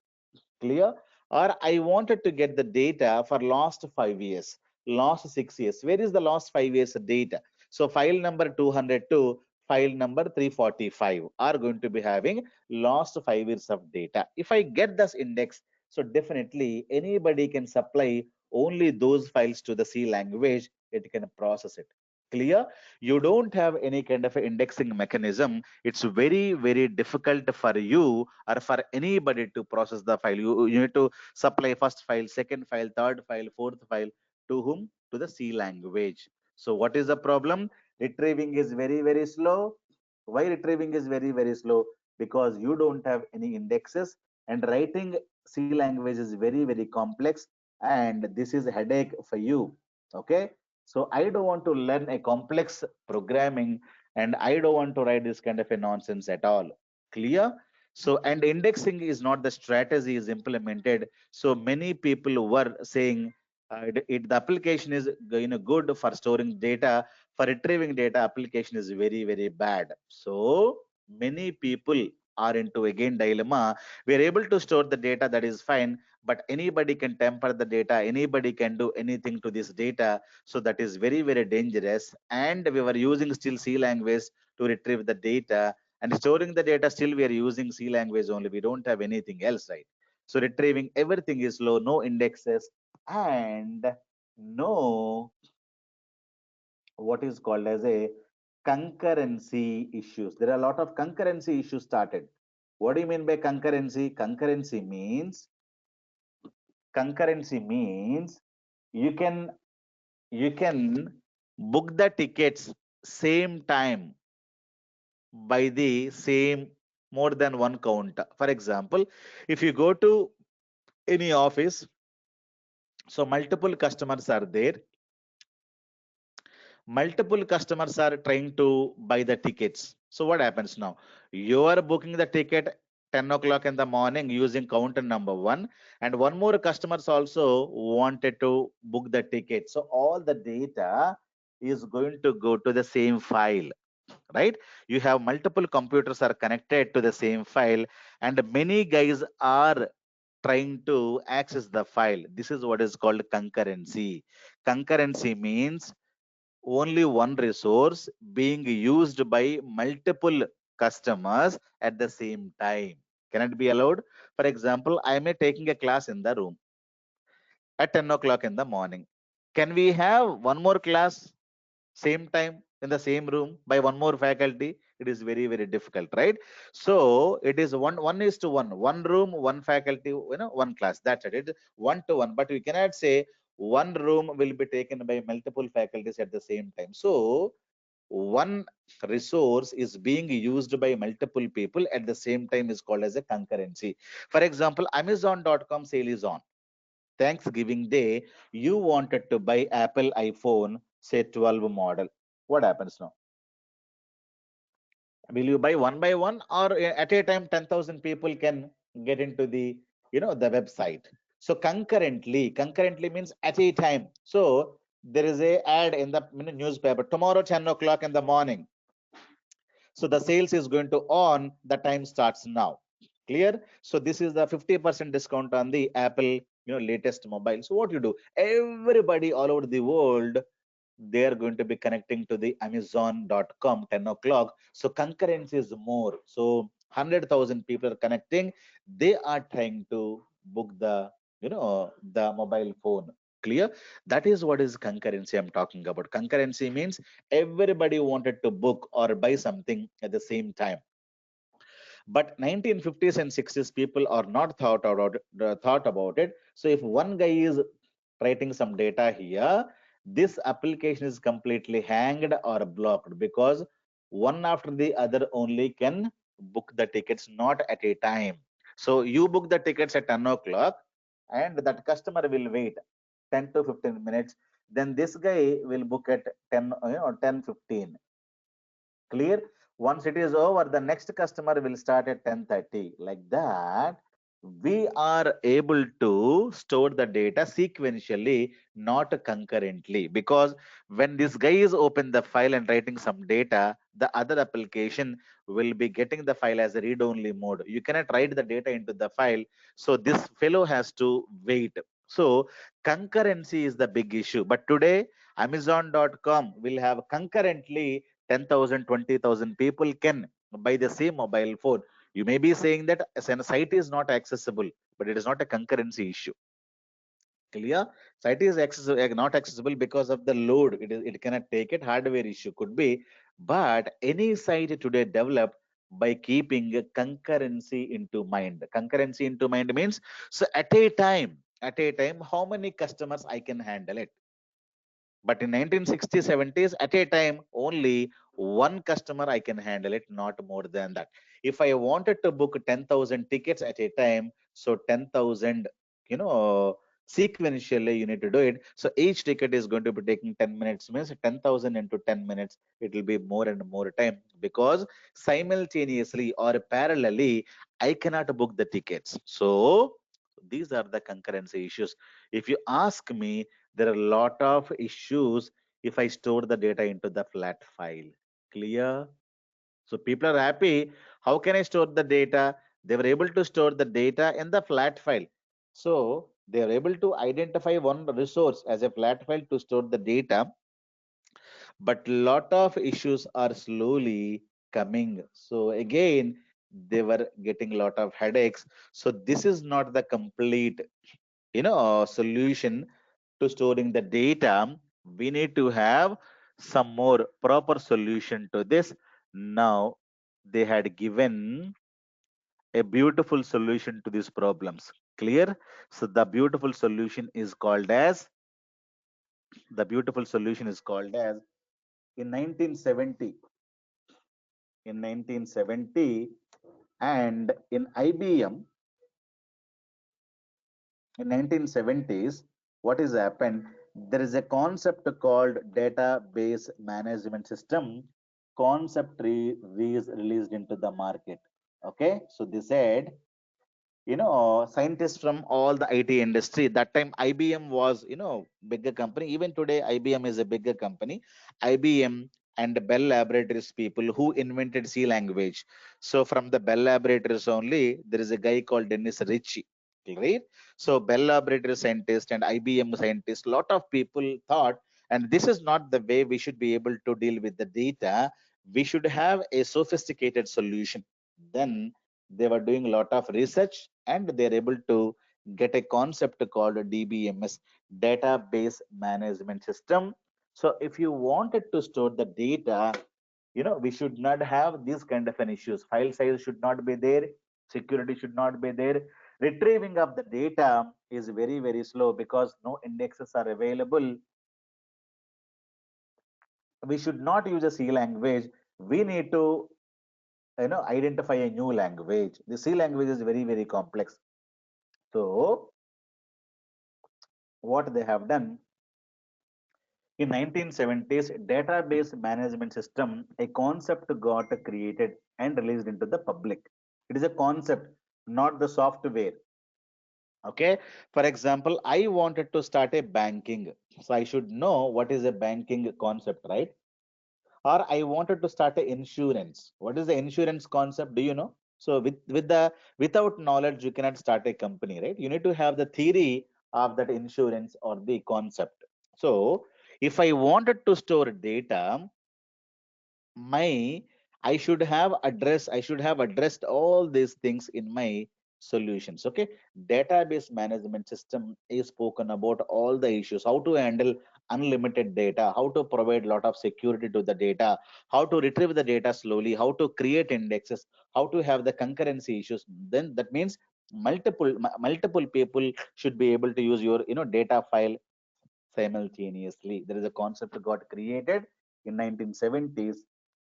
Clear? Or I wanted to get the data for last 5 years, last 6 years. Where is the last 5 years data? So file number 202, file number 345 are going to be having last 5 years of data. If I get this index, so definitely anybody can supply only those files to the C language, it can process it. Clear? You don't have any kind of indexing mechanism. It's very very difficult for you or for anybody to process the file. You need to supply first file, second file, third file, fourth file. To whom? To the C language. So what is the problem? Retrieving is very very slow. Why retrieving is very very slow? Because you don't have any indexes, and writing C language is very very complex, and this is a headache for you. Okay, so I don't want to learn a complex programming, and I don't want to write this kind of a nonsense at all. Clear? So, and indexing is not the strategy is implemented. So many people were saying the application is good for storing data, for retrieving data. Application is very very bad. So many people are into again dilemma. We are able to store the data, that is fine, but anybody can tamper the data. Anybody can do anything to this data. So that is very very dangerous. And we were using still C language to retrieve the data, and storing the data still we are using C language only. We don't have anything else, right? So retrieving everything is slow, no indexes, and no what is called as a concurrency issues. There are a lot of concurrency issues started. What do you mean by concurrency? Concurrency means you can book the tickets same time by the same more than one count. For example, if you go to any office, so multiple customers are there, multiple customers are trying to buy the tickets. So what happens now? You are booking the ticket 10 o'clock in the morning using counter number 1, and one more customers also wanted to book the ticket. So all the data is going to go to the same file, right? You have multiple computers are connected to the same file, and many guys are trying to access the file. This is what is called concurrency. Concurrency means only one resource being used by multiple customers at the same time. Can it be allowed? For example, I am taking a class in the room at 10 o'clock in the morning. Can we have one more class same time in the same room by one more faculty? It is very, very difficult, right? So it is one is to one room, one faculty, one class. That's it. It's 1 to 1. But we cannot say one room will be taken by multiple faculties at the same time. So one resource is being used by multiple people at the same time is called as a concurrency. For example, Amazon.com sale is on. Thanksgiving Day, you wanted to buy Apple iPhone, say 12 model. What happens now? Will you buy one by one, or at a time 10,000 people can get into the website? So concurrently means at a time. So there is a ad in the newspaper tomorrow 10 o'clock in the morning. So the sales is going to on, the time starts now. Clear? So this is the 50% discount on the Apple latest mobile. So what you do, everybody all over the world, they are going to be connecting to the Amazon.com 10 o'clock. So concurrency is more. So 100,000 people are connecting. They are trying to book the mobile phone. Clear? That is what is concurrency I'm talking about. Concurrency means everybody wanted to book or buy something at the same time. But 1950s and 60s people are not thought about it. So if one guy is writing some data here, this application is completely hanged or blocked, because one after the other only can book the tickets, not at a time. So you book the tickets at 10 o'clock, and that customer will wait 10 to 15 minutes. Then this guy will book at 10:15. Clear? Once it is over, the next customer will start at 10:30. Like that, we are able to store the data sequentially, not concurrently. Because when this guy is open the file and writing some data, the other application will be getting the file as a read-only mode. You cannot write the data into the file, so this fellow has to wait. So concurrency is the big issue. But today Amazon.com will have concurrently 10,000, 20,000 people can buy the same mobile phone. You may be saying that a site is not accessible, but it is not a concurrency issue. Clear? Site is not accessible because of the load. It cannot take it. Hardware issue could be, but any site today developed by keeping a concurrency into mind. Concurrency into mind means, so at a time, how many customers I can handle it. But in 1960s, 70s, at a time, only one customer I can handle it, not more than that. If I wanted to book 10,000 tickets at a time, so 10,000, sequentially you need to do it. So each ticket is going to be taking 10 minutes, means 10,000 into 10 minutes, it will be more and more time, because simultaneously or parallelly, I cannot book the tickets. So these are the concurrency issues. If you ask me, there are a lot of issues if I store the data into the flat file. Clear? So people are happy. How can I store the data? They were able to store the data in the flat file. So they are able to identify one resource as a flat file to store the data. But lot of issues are slowly coming. So again, they were getting a lot of headaches. So this is not the complete solution to storing the data. We need to have some more proper solution to this. Now they had given a beautiful solution to these problems. Clear? So the beautiful solution is called as in 1970 and in IBM in 1970s, what has happened, there is a concept called database management system. Concept is released into the market. Okay, so they said, scientists from all the IT industry, that time IBM was bigger company. Even today IBM is a bigger company. IBM and Bell Laboratories people who invented C language. So from the Bell Laboratories only, there is a guy called Dennis Ritchie. right? So Bell Laboratory scientist and IBM scientist, lot of people thought, and this is not the way we should be able to deal with the data. We should have a sophisticated solution. Then they were doing a lot of research and they're able to get a concept called DBMS, database management system. So if you wanted to store the data, we should not have these kind of an issues. File size should not be there, security should not be there, retrieving of the data is very very slow because no indexes are available. We should not use a C language. We need to identify a new language. The C language is very very complex. So what they have done in 1970s, database management system, a concept got created and released into the public. It is a concept, not the software. Okay, for example, I wanted to start a banking, so I should know what is a banking concept, right? Or I wanted to start a insurance. What is the insurance concept? Do you know? So without knowledge you cannot start a company, right? You need to have the theory of that insurance or the concept. So if I wanted to store data, my I should have addressed all these things in my solutions. Okay, database management system is spoken about all the issues: how to handle unlimited data, how to provide lot of security to the data, how to retrieve the data slowly, how to create indexes, how to have the concurrency issues. Then that means multiple people should be able to use your data file simultaneously. There is a concept got created in 1970s,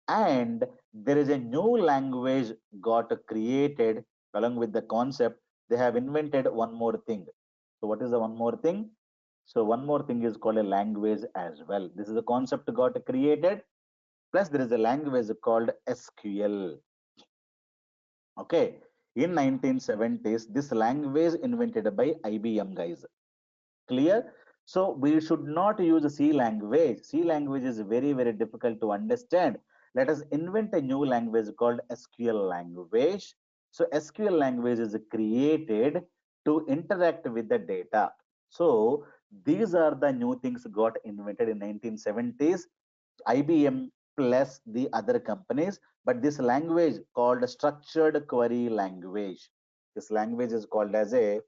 and there is a new language got created along with the concept. They have invented one more thing. So what is the one more thing? So one more thing is called a language as well. This is a concept got created. Plus there is a language called SQL. Okay. In 1970s, this language invented by IBM guys. Clear? So we should not use C language. C language is very, very difficult to understand. Let us invent a new language called SQL language. So SQL language is created to interact with the data. So these are the new things got invented in 1970s, IBM plus the other companies. But this language called structured query language. This language is called as a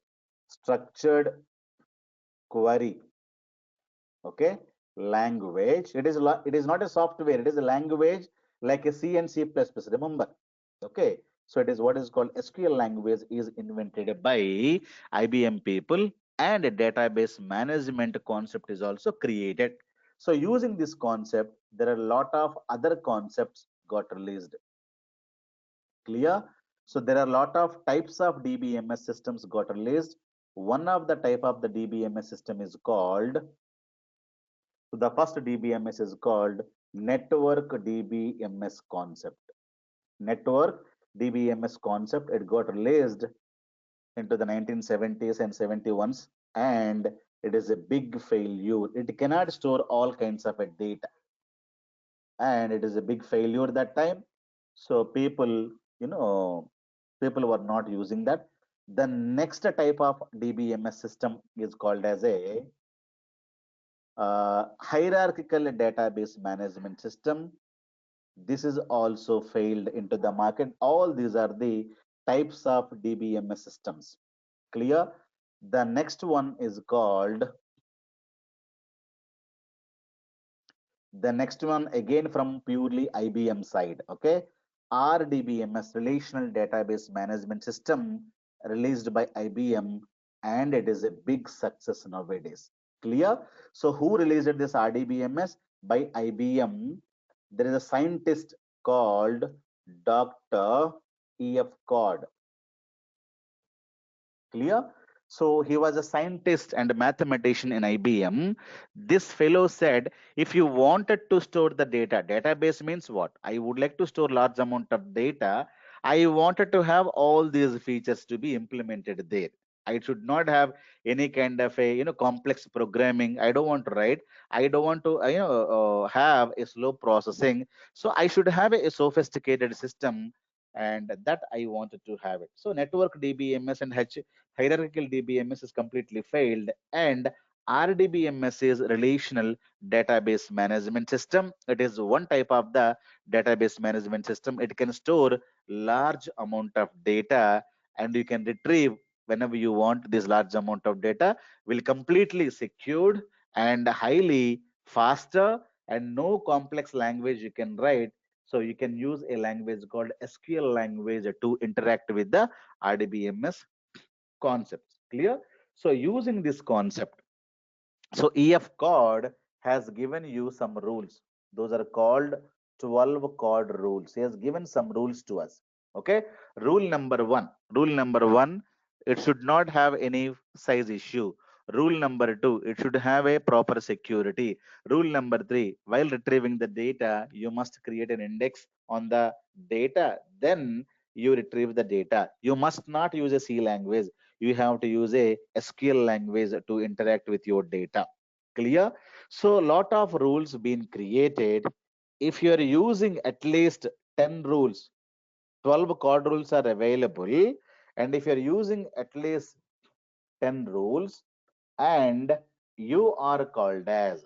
structured query, okay, language. It is not a software, it is a language like a C and C++, remember. Okay, so it is what is called SQL language is invented by IBM people, and a database management concept is also created. So using this concept, there are a lot of other concepts got released. Clear? So there are a lot of types of DBMS systems got released. One of the type of the DBMS system is called, so the first DBMS is called Network DBMS concept. Network DBMS concept, it got released into the 1970s and 71s, and it is a big failure. It cannot store all kinds of data, and it is a big failure that time. So you know, people were not using that. The next type of DBMS system is called as a hierarchical database management system. This is also failed into the market. All these are the types of DBMS systems. Clear? The next one is called, the next one again from purely IBM side. Okay, RDBMS, Relational Database Management System, released by IBM, and it is a big success nowadays. Clear? So who released this RDBMS? By IBM. There is a scientist called Dr. E.F. Cod. Clear? So he was a scientist and a mathematician in IBM. This fellow said, if you wanted to store the data, database means what? I would like to store large amount of data. I wanted to have all these features to be implemented there. I should not have any kind of a complex programming. I don't want to write. I don't want to have a slow processing. So I should have a sophisticated system and that I wanted to have it. So network DBMS and hierarchical DBMS is completely failed, and RDBMS is relational database management system. It is one type of the database management system. It can store large amount of data, and you can retrieve whenever you want. This large amount of data will completely secured and highly faster, and no complex language you can write. So you can use a language called SQL language to interact with the RDBMS concepts. Clear? So using this concept, so EF code has given you some rules. Those are called 12 code rules. He has given some rules to us. Okay. Rule number one. Rule number one, it should not have any size issue. Rule number two, it should have a proper security. Rule number three, while retrieving the data, you must create an index on the data. Then you retrieve the data. You must not use a C language. You have to use a SQL language to interact with your data. Clear? So a lot of rules been created. If you are using at least 10 rules, 12 code rules are available, and if you're using at least 10 rules, and you are called as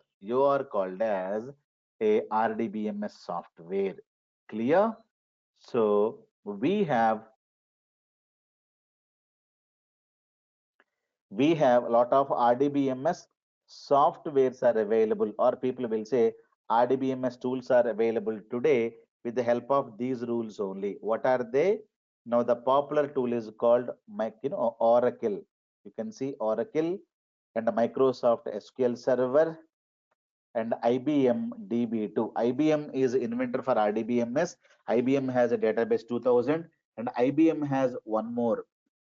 a RDBMS software. Clear? So we have a lot of RDBMS softwares are available, or people will say RDBMS tools are available today with the help of these rules only. What are they? Now the popular tool is called Oracle. You can see Oracle and Microsoft SQL Server and IBM DB2. IBM is inventor for RDBMS. IBM has a database 2000, and IBM has one more,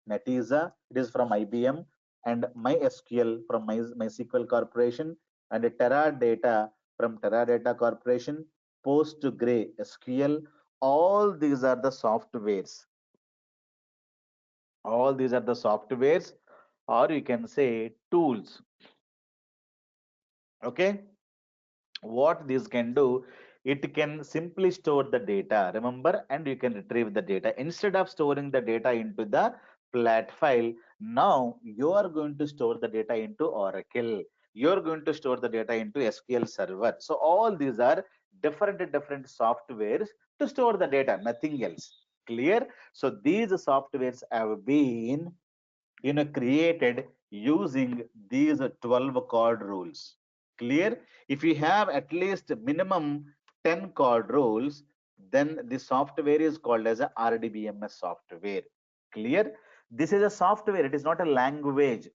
Netezza. It is from IBM, and MySQL from MySQL Corporation, and Teradata from Teradata Corporation, PostgreSQL. All these are the softwares. All these are the softwares, or you can say tools. Okay. What this can do, it can simply store the data, remember, and you can retrieve the data instead of storing the data into the flat file. Now you are going to store the data into Oracle, you're going to store the data into SQL Server. So all these are different softwares to store the data, nothing else. Clear? So these softwares have been created using these 12 chord rules. Clear? If you have at least minimum 10 chord rules, then the software is called as a RDBMS software. Clear? This is a software, it is not a language,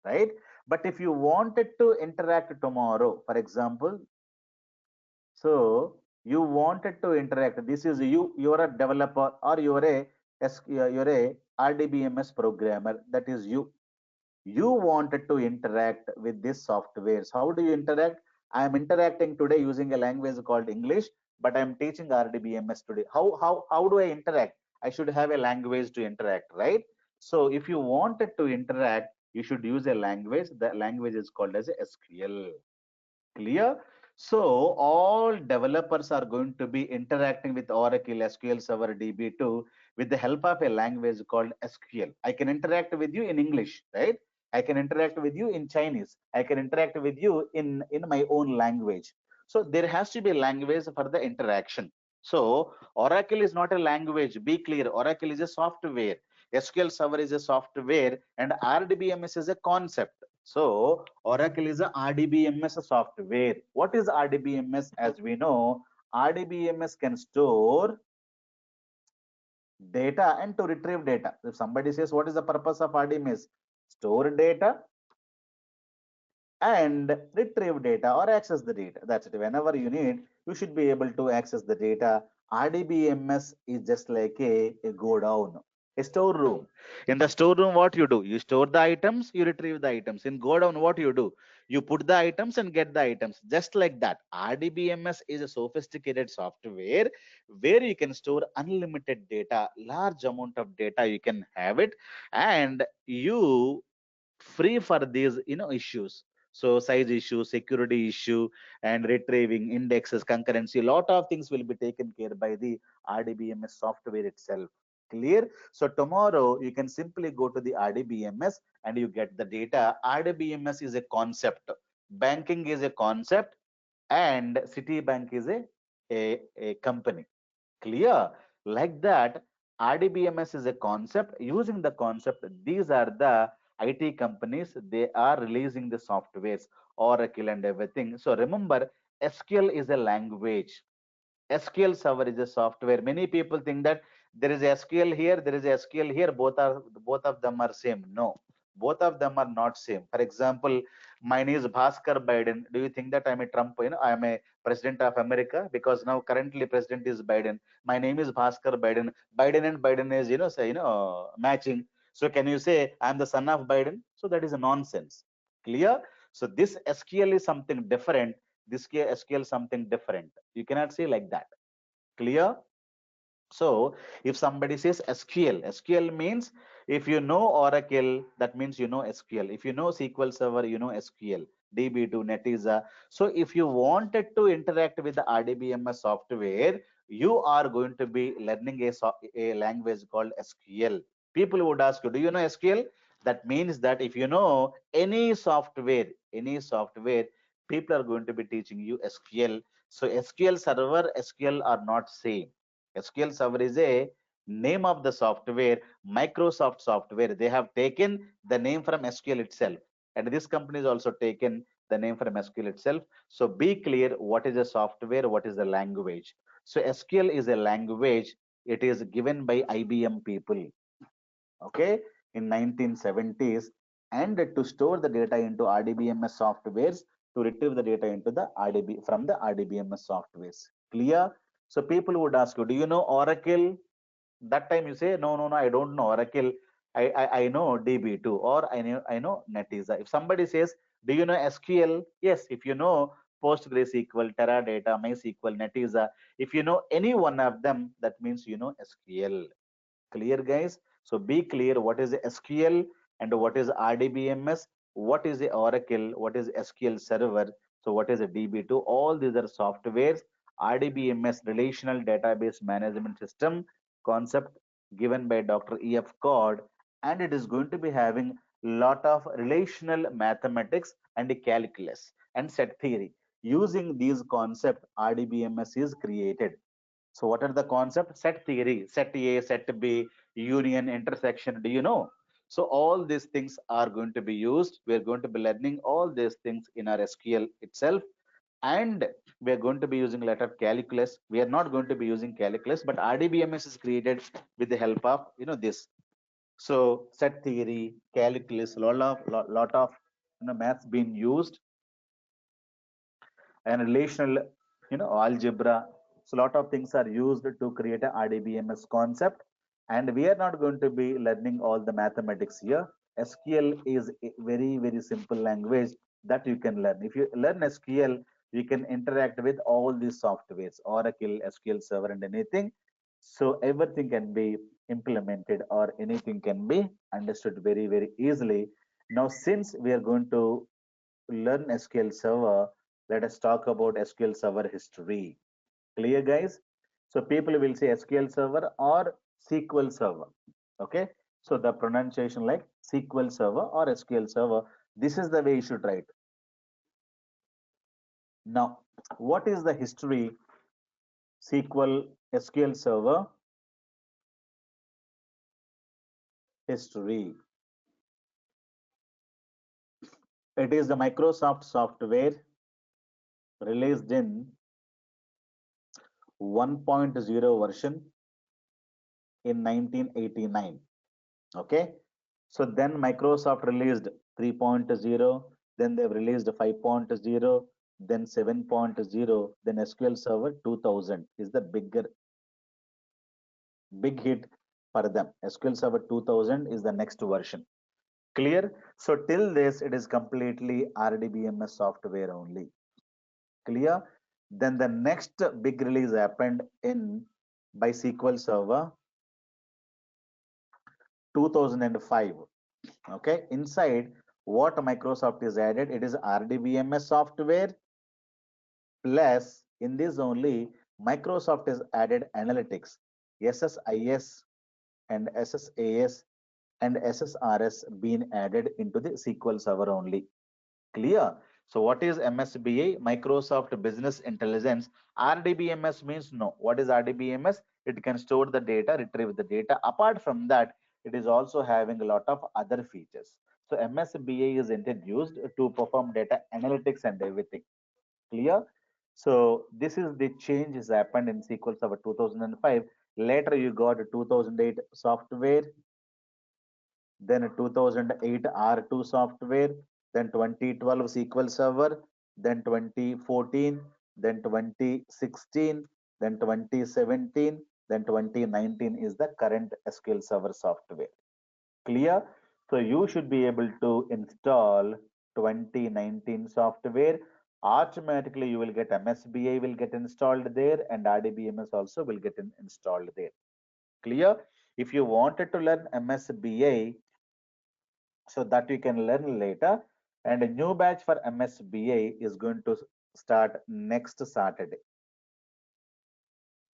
right? But if you wanted to interact tomorrow, for example, so you wanted to interact, this is you're a developer, or you're a RDBMS programmer, that is you wanted to interact with this softwares. How do you interact? I am interacting today using a language called English, but I am teaching RDBMS today. How do I interact? I should have a language to interact, right? So if you wanted to interact, you should use a language. The language is called as SQL. Clear? So all developers are going to be interacting with Oracle SQL Server DB2 with the help of a language called SQL. I can interact with you in English, right? I can interact with you in Chinese. I can interact with you in my own language. So there has to be a language for the interaction. So Oracle is not a language. Be clear. Oracle is a software. SQL Server is a software, and RDBMS is a concept. So Oracle is a RDBMS software. What is RDBMS? As we know, RDBMS can store data and to retrieve data. If somebody says, what is the purpose of RDBMS? Store data and retrieve data or access the data. That's it. Whenever you need, you should be able to access the data. RDBMS is just like a go down, a storeroom. In the storeroom, what you do? You store the items, you retrieve the items. In go down, what you do? You put the items and get the items. Just like that. RDBMS is a sophisticated software where you can store unlimited data, large amount of data, you can have it, and you free for these issues. So size issue, security issue, and retrieving indexes, concurrency, lot of things will be taken care by the RDBMS software itself. Clear? So tomorrow you can simply go to the RDBMS and you get the data. RDBMS is a concept. Banking is a concept and Citibank is a company. Clear? Like that, RDBMS is a concept. Using the concept, these are the IT companies, they are releasing the softwares, Oracle and everything. So remember, SQL is a language. SQL Server is a software. Many people think that there is SQL here, there is SQL here. Both of them are same. No, both of them are not same. For example, my name is Bhaskar Biden. Do you think that I'm a Trump? I am a president of America because now currently president is Biden. My name is Bhaskar Biden. Biden and Biden is say matching. So can you say I'm the son of Biden? So that is a nonsense. Clear? So this SQL is something different. This SQL something different. You cannot say like that. Clear? So if somebody says SQL, SQL means if you know Oracle, that means you know SQL. If you know SQL Server, you know SQL, DB2, Netezza. So if you wanted to interact with the RDBMS software, you are going to be learning a language called SQL. People would ask you, do you know SQL? That means that if you know any software, people are going to be teaching you SQL. So SQL Server, SQL are not same. SQL Server is a name of the software, Microsoft software. They have taken the name from SQL itself. And this company is also taken the name from SQL itself. So be clear what is a software, what is the language. So SQL is a language. It is given by IBM people, okay, in 1970s, and to store the data into RDBMS softwares to retrieve the data into the RDB from the RDBMS softwares. Clear? So people would ask you, do you know Oracle? That time you say, no, no, no, I don't know Oracle. I know DB2 or I know Netezza. If somebody says, do you know SQL? Yes, if you know PostgreSQL, Teradata, MySQL, Netezza, if you know any one of them, that means you know SQL. Clear, guys? So be clear what is SQL and what is RDBMS, what is the Oracle, what is SQL Server, so what is a DB2. All these are softwares. RDBMS, Relational Database Management System concept given by Dr. E.F. Cod, and it is going to be having lot of relational mathematics and calculus and set theory. Using these concepts, RDBMS is created. So what are the concepts? Set theory, set A, set B, union, intersection. Do you know? So all these things are going to be used. We're going to be learning all these things in our SQL itself. And we're going to be using a lot of calculus. We are not going to be using calculus, but RDBMS is created with the help of this. So set theory, calculus, lot of maths being used, and relational algebra. So a lot of things are used to create a RDBMS concept, and we are not going to be learning all the mathematics here. SQL is a very simple language that you can learn. If you learn SQL, you can interact with all these softwares, Oracle, SQL Server, and anything. So everything can be implemented or anything can be understood very easily. Now since we are going to learn SQL Server, let us talk about SQL Server history. Clear, guys? So people will say SQL Server or SQL Server. Okay. So the pronunciation like SQL Server or SQL Server. This is the way you should write. Now, what is the history SQL Server history? It is the Microsoft software released in 1.0 version in 1989. Okay. So then Microsoft released 3.0, then they've released 5.0, then 7.0, then SQL Server 2000 is the big hit for them. SQL Server 2000 is the next version. Clear? So till this, it is completely RDBMS software only. Clear? Then the next big release happened in by SQL Server 2005. Okay, inside What Microsoft is added? It is RDBMS software plus in this only Microsoft has added analytics, SSIS and SSAS and SSRS being added into the SQL Server only. Clear? So what is MSBI? Microsoft Business Intelligence. RDBMS means no. What is RDBMS? It can store the data, retrieve the data. Apart from that, it is also having a lot of other features. So MSBI is introduced to perform data analytics and everything. Clear? So this is the change has happened in SQL Server 2005. Later you got 2008 software, then 2008 R2 software, then 2012 SQL Server, then 2014, then 2016, then 2017, then 2019 is the current SQL Server software. Clear? So you should be able to install 2019 software. Automatically, you will get MSBI will get installed there, and RDBMS also will get installed there. Clear? If you wanted to learn MSBI, so that you can learn later. And a new batch for MSBA is going to start next Saturday.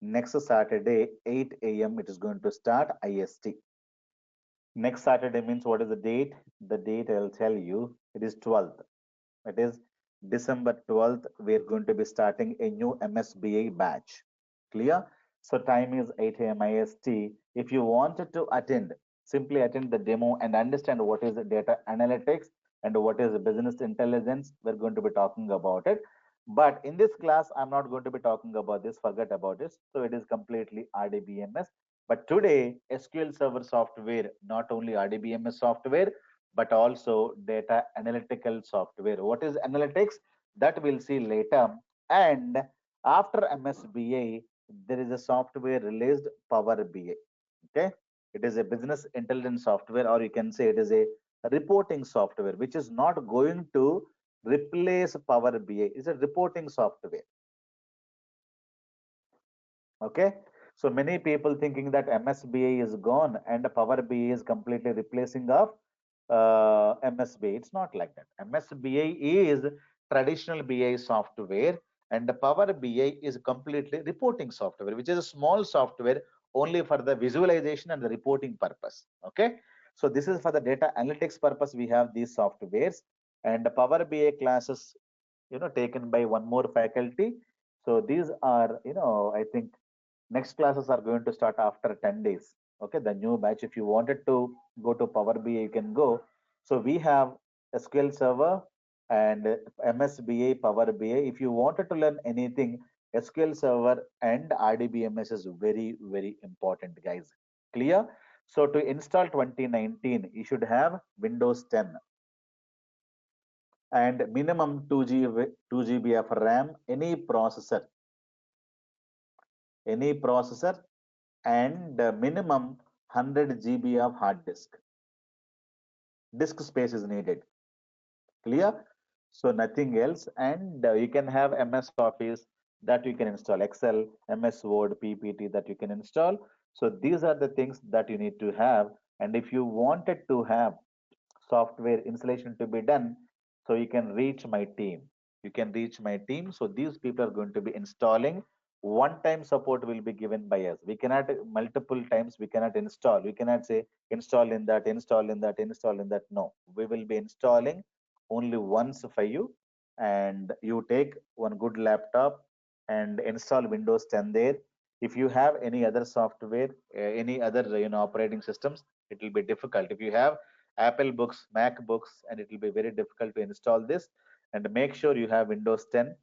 Next Saturday, 8 a.m. it is going to start IST. Next Saturday means what is the date? The date I'll tell you. It is 12th. It is December 12th. We're going to be starting a new MSBA batch. Clear? So time is 8 a.m. IST. If you wanted to attend, simply attend the demo and understand what is data analytics and what is business intelligence. We're going to be talking about it. But in this class, I'm not going to be talking about this. Forget about this. So it is completely RDBMS. But today, SQL Server software, not only RDBMS software, but also data analytical software. What is analytics? That we'll see later. And after MSBA, there is a software released Power BI. Okay, it is a business intelligence software, or you can say it is a reporting software, which is not going to replace Power BI. It's a reporting software. Okay, so many people thinking that MSBA is gone and Power BI is completely replacing of MSBA. It's not like that. MSBA is traditional BI software, and the Power BI is completely reporting software, which is a small software only for the visualization and the reporting purpose. Okay, so this is for the data analytics purpose. We have these softwares, and the Power BI classes, taken by one more faculty. So these are, I think next classes are going to start after 10 days. Okay, the new batch. If you wanted to go to Power BI, you can go. So we have SQL Server and MSBA, Power BI. If you wanted to learn anything, SQL Server and RDBMS is very, very important, guys. Clear? So to install 2019, you should have Windows 10 and minimum 2 GB of RAM, any processor, and minimum 100 GB of hard disk. Disk space is needed. Clear? So nothing else. And you can have MS Office that you can install, Excel, MS Word, PPT that you can install. So these are the things that you need to have. And if you wanted to have software installation to be done, so you can reach my team. You can reach my team. So these people are going to be installing. One time support will be given by us. We cannot multiple times, we cannot install. We cannot say install in that, install in that, install in that. No, we will be installing only once for you. And you take one good laptop and install Windows 10 there. If you have any other software, any other operating systems, it will be difficult. If you have Apple books, Mac books, and it will be very difficult to install this. And make sure you have Windows 10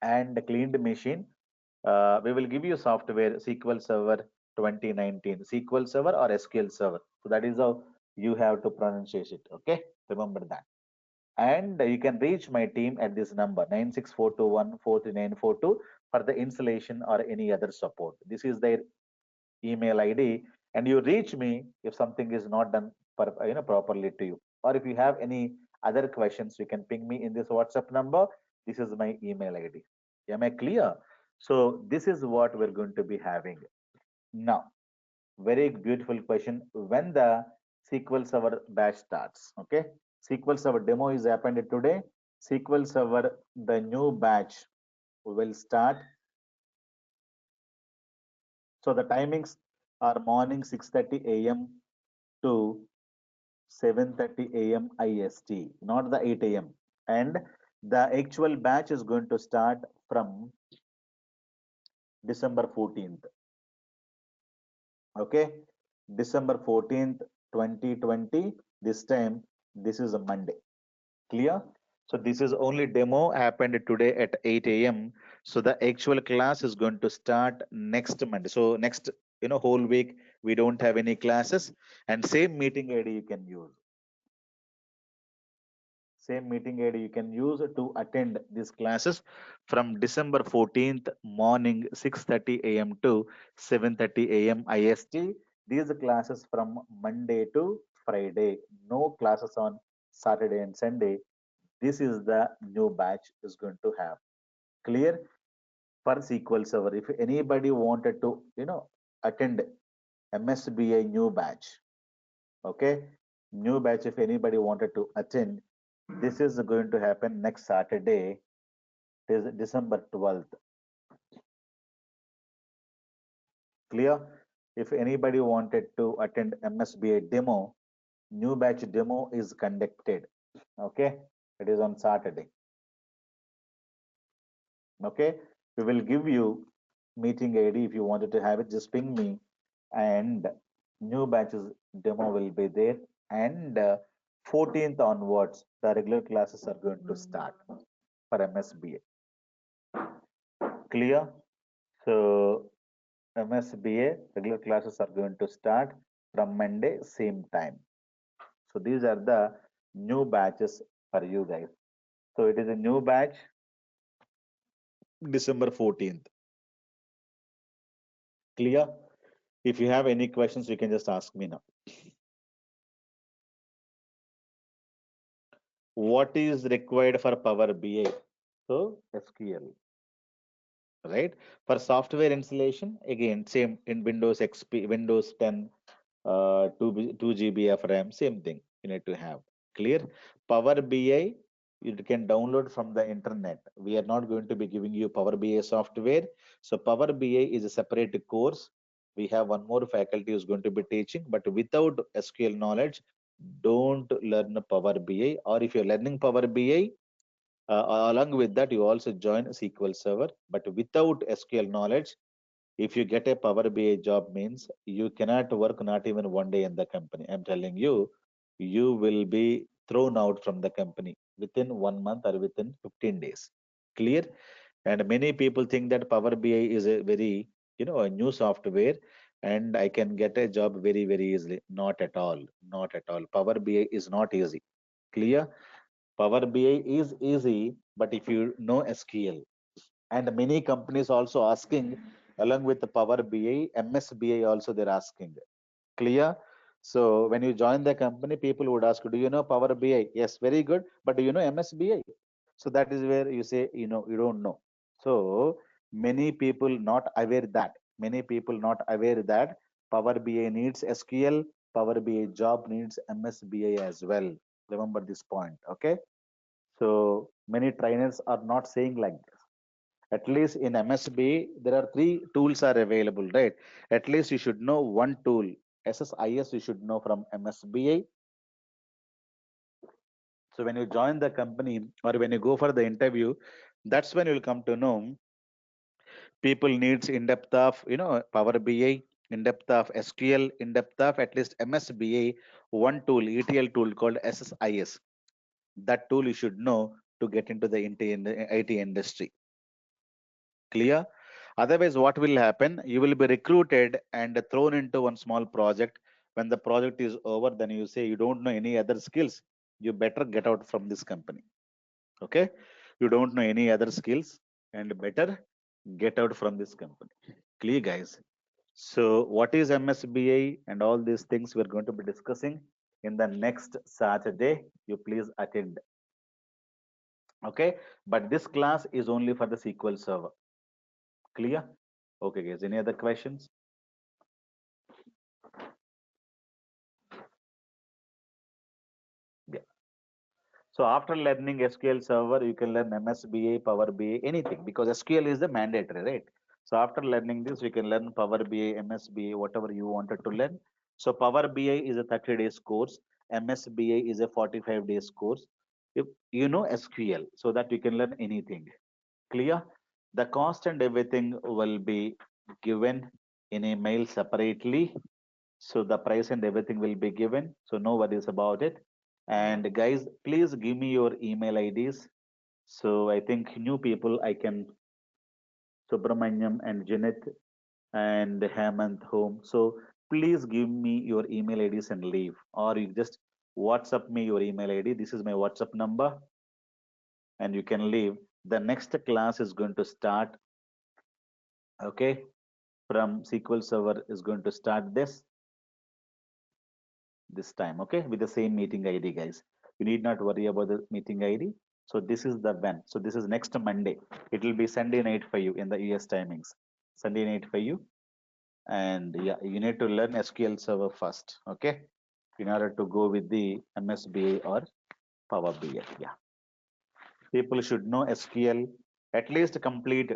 and cleaned machine. We will give you software SQL Server 2019, SQL Server or SQL Server. So that is how you have to pronunciate it. Okay, remember that. And you can reach my team at this number 96421 for the installation or any other support. This is their email ID, and you reach me if something is not done properly to you, or if you have any other questions, you can ping me in this WhatsApp number. This is my email ID. Am I clear? So this is what we're going to be having now. Very beautiful question. When the SQL Server batch starts? Okay, SQL Server demo is happened today. SQL Server, the new batch will start. So the timings are morning 6:30 a.m. to 7:30 a.m. IST, not the 8 a.m. And the actual batch is going to start from December 14th. Okay, December 14th, 2020. This time, this is a Monday. Clear? So this is only demo happened today at 8 a.m. So the actual class is going to start next Monday. So next, whole week we don't have any classes, and same meeting ID you can use. Same meeting ID you can use to attend these classes from December 14th morning 6:30 a.m. to 7:30 a.m. IST. These classes from Monday to Friday. No classes on Saturday and Sunday. This is the new batch is going to have. Clear? For SQL Server. If anybody wanted to, attend MSBA new batch, okay, new batch, if anybody wanted to attend, this is going to happen next Saturday. It is December 12th. Clear? If anybody wanted to attend MSBA demo, new batch demo is conducted. Okay, it is on Saturday. Okay, we will give you meeting ID. If you wanted to have it, just ping me, and new batches demo will be there. And 14th onwards, the regular classes are going to start for MSBA. Clear? So MSBA regular classes are going to start from Monday same time. So these are the new batches for you guys. So it is a new batch, December 14th. Clear? If you have any questions, you can just ask me now. What is required for Power BI? So SQL, right? For software installation, again, same in Windows XP, Windows 10, 2 GB of RAM, same thing you need to have. Clear? Power BI, you can download from the internet. We are not going to be giving you Power BI software. So Power BI is a separate course. We have one more faculty who's going to be teaching, but without SQL knowledge, don't learn Power BI. Or if you're learning Power BI, along with that, you also join SQL Server. But without SQL knowledge, if you get a Power BI job, means you cannot work not even one day in the company. I'm telling you, you will be thrown out from the company within 1 month or within 15 days. Clear? And many people think that Power BI is a very, a new software and I can get a job very, very easily. Not at all. Not at all. Power BI is not easy. Clear? Power BI is easy, but if you know SQL, and many companies also asking along with the Power BI, MS BI also they're asking. Clear? So when you join the company, people would ask, do you know Power BI? Yes, very good. But do you know MS BI? So that is where you say, you don't know. So many people not aware that. Many people not aware that Power BI needs SQL, Power BI job needs MS BI as well. Remember this point, okay? So many trainers are not saying like this. At least in MSB, there are three tools are available, right? At least you should know one tool. SSIS you should know from MSBA. So when you join the company or when you go for the interview, that's when you'll come to know people needs in depth of Power BI, in depth of SQL, in depth of at least MSBA, one tool, ETL tool called SSIS. That tool you should know to get into the IT industry. Clear? Otherwise, what will happen? You will be recruited and thrown into one small project. When the project is over, then you say you don't know any other skills. You better get out from this company. Okay? You don't know any other skills and better get out from this company. Clear, guys? So, what is MSBI and all these things we're going to be discussing in the next Saturday? You please attend. Okay? But this class is only for the SQL Server. Clear? Okay, guys. Any other questions? Yeah. So after learning SQL Server, you can learn MSBA, Power BI, anything because SQL is the mandatory, right? So after learning this, you can learn Power BI, MSBA, whatever you wanted to learn. So Power BI is a 30 days course. MSBA is a 45 days course. If you know SQL, so that you can learn anything. Clear? The cost and everything will be given in a mail separately. So the price and everything will be given. So no worries about it. And guys, please give me your email IDs. So I think new people I can Subramanyam and Janet and Hemant home. So please give me your email IDs and leave. Or you just WhatsApp me your email ID. This is my WhatsApp number and you can leave. The next class is going to start, okay, from SQL Server is going to start this time, okay, with the same meeting ID, guys. You need not worry about the meeting ID. So this is the when. So this is next Monday. It will be Sunday night for you in the US timings. Sunday night for you. And yeah, you need to learn SQL Server first, okay, in order to go with the MSBA or Power BI. Yeah, people should know SQL, at least complete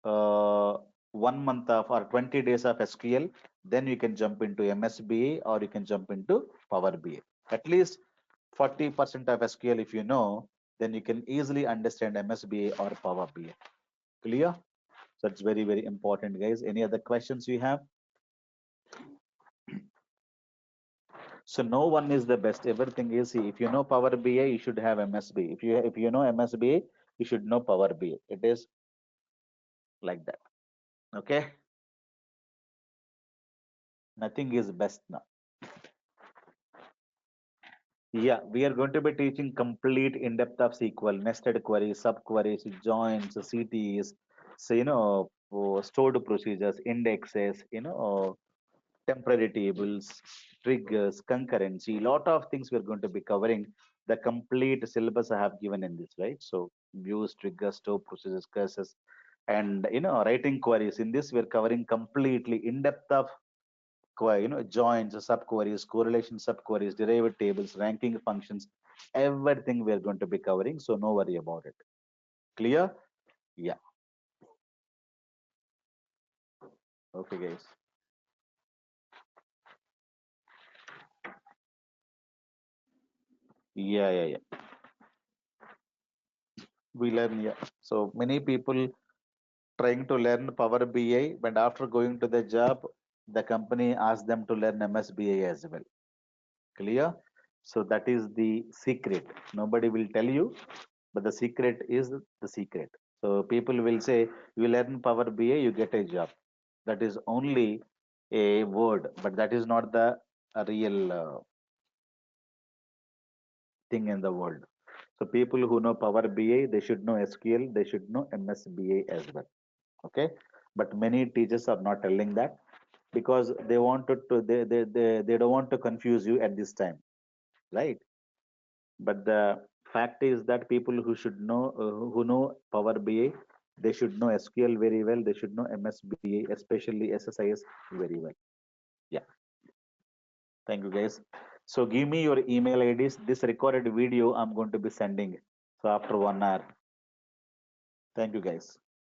uh, 1 month of or 20 days of SQL. Then you can jump into MSBA or you can jump into Power BI. At least 40% of SQL if you know, then you can easily understand MSBA or Power BI. Clear? So it's very, very important, guys. Any other questions you have? So no one is the best. Everything is, if you know Power BI, you should have MSBA. If you know MSBA, you should know Power BI. It is like that. Okay. Nothing is best now. Yeah, we are going to be teaching complete in-depth of SQL, nested queries, subqueries, joins, CTs, so stored procedures, indexes, temporary tables, triggers, concurrency, lot of things we're going to be covering. The complete syllabus I have given in this, right? So views, triggers, stored procedures, curses, and writing queries. In this, we're covering completely in-depth of joins, subqueries, correlation subqueries, derivative tables, ranking functions, everything we're going to be covering. So no worry about it. Clear? Yeah. Okay, guys. Yeah, yeah, yeah. We learn, yeah. So many people trying to learn Power BI, but after going to the job, the company asks them to learn MSBA as well. Clear? So that is the secret. Nobody will tell you, but the secret is the secret. So people will say, you learn Power BI, you get a job. That is only a word, but that is not the real thing in the world. So people who know Power BI, they should know SQL, they should know MSBA as well. Okay, but many teachers are not telling that because they wanted to they don't want to confuse you at this time, right? But the fact is that people who should know who know Power BI, they should know SQL very well, they should know MSBA, especially SSIS, very well. Yeah, thank you, guys. So give me your email IDs. This recorded video I'm going to be sending, so after 1 hour. Thank you, guys.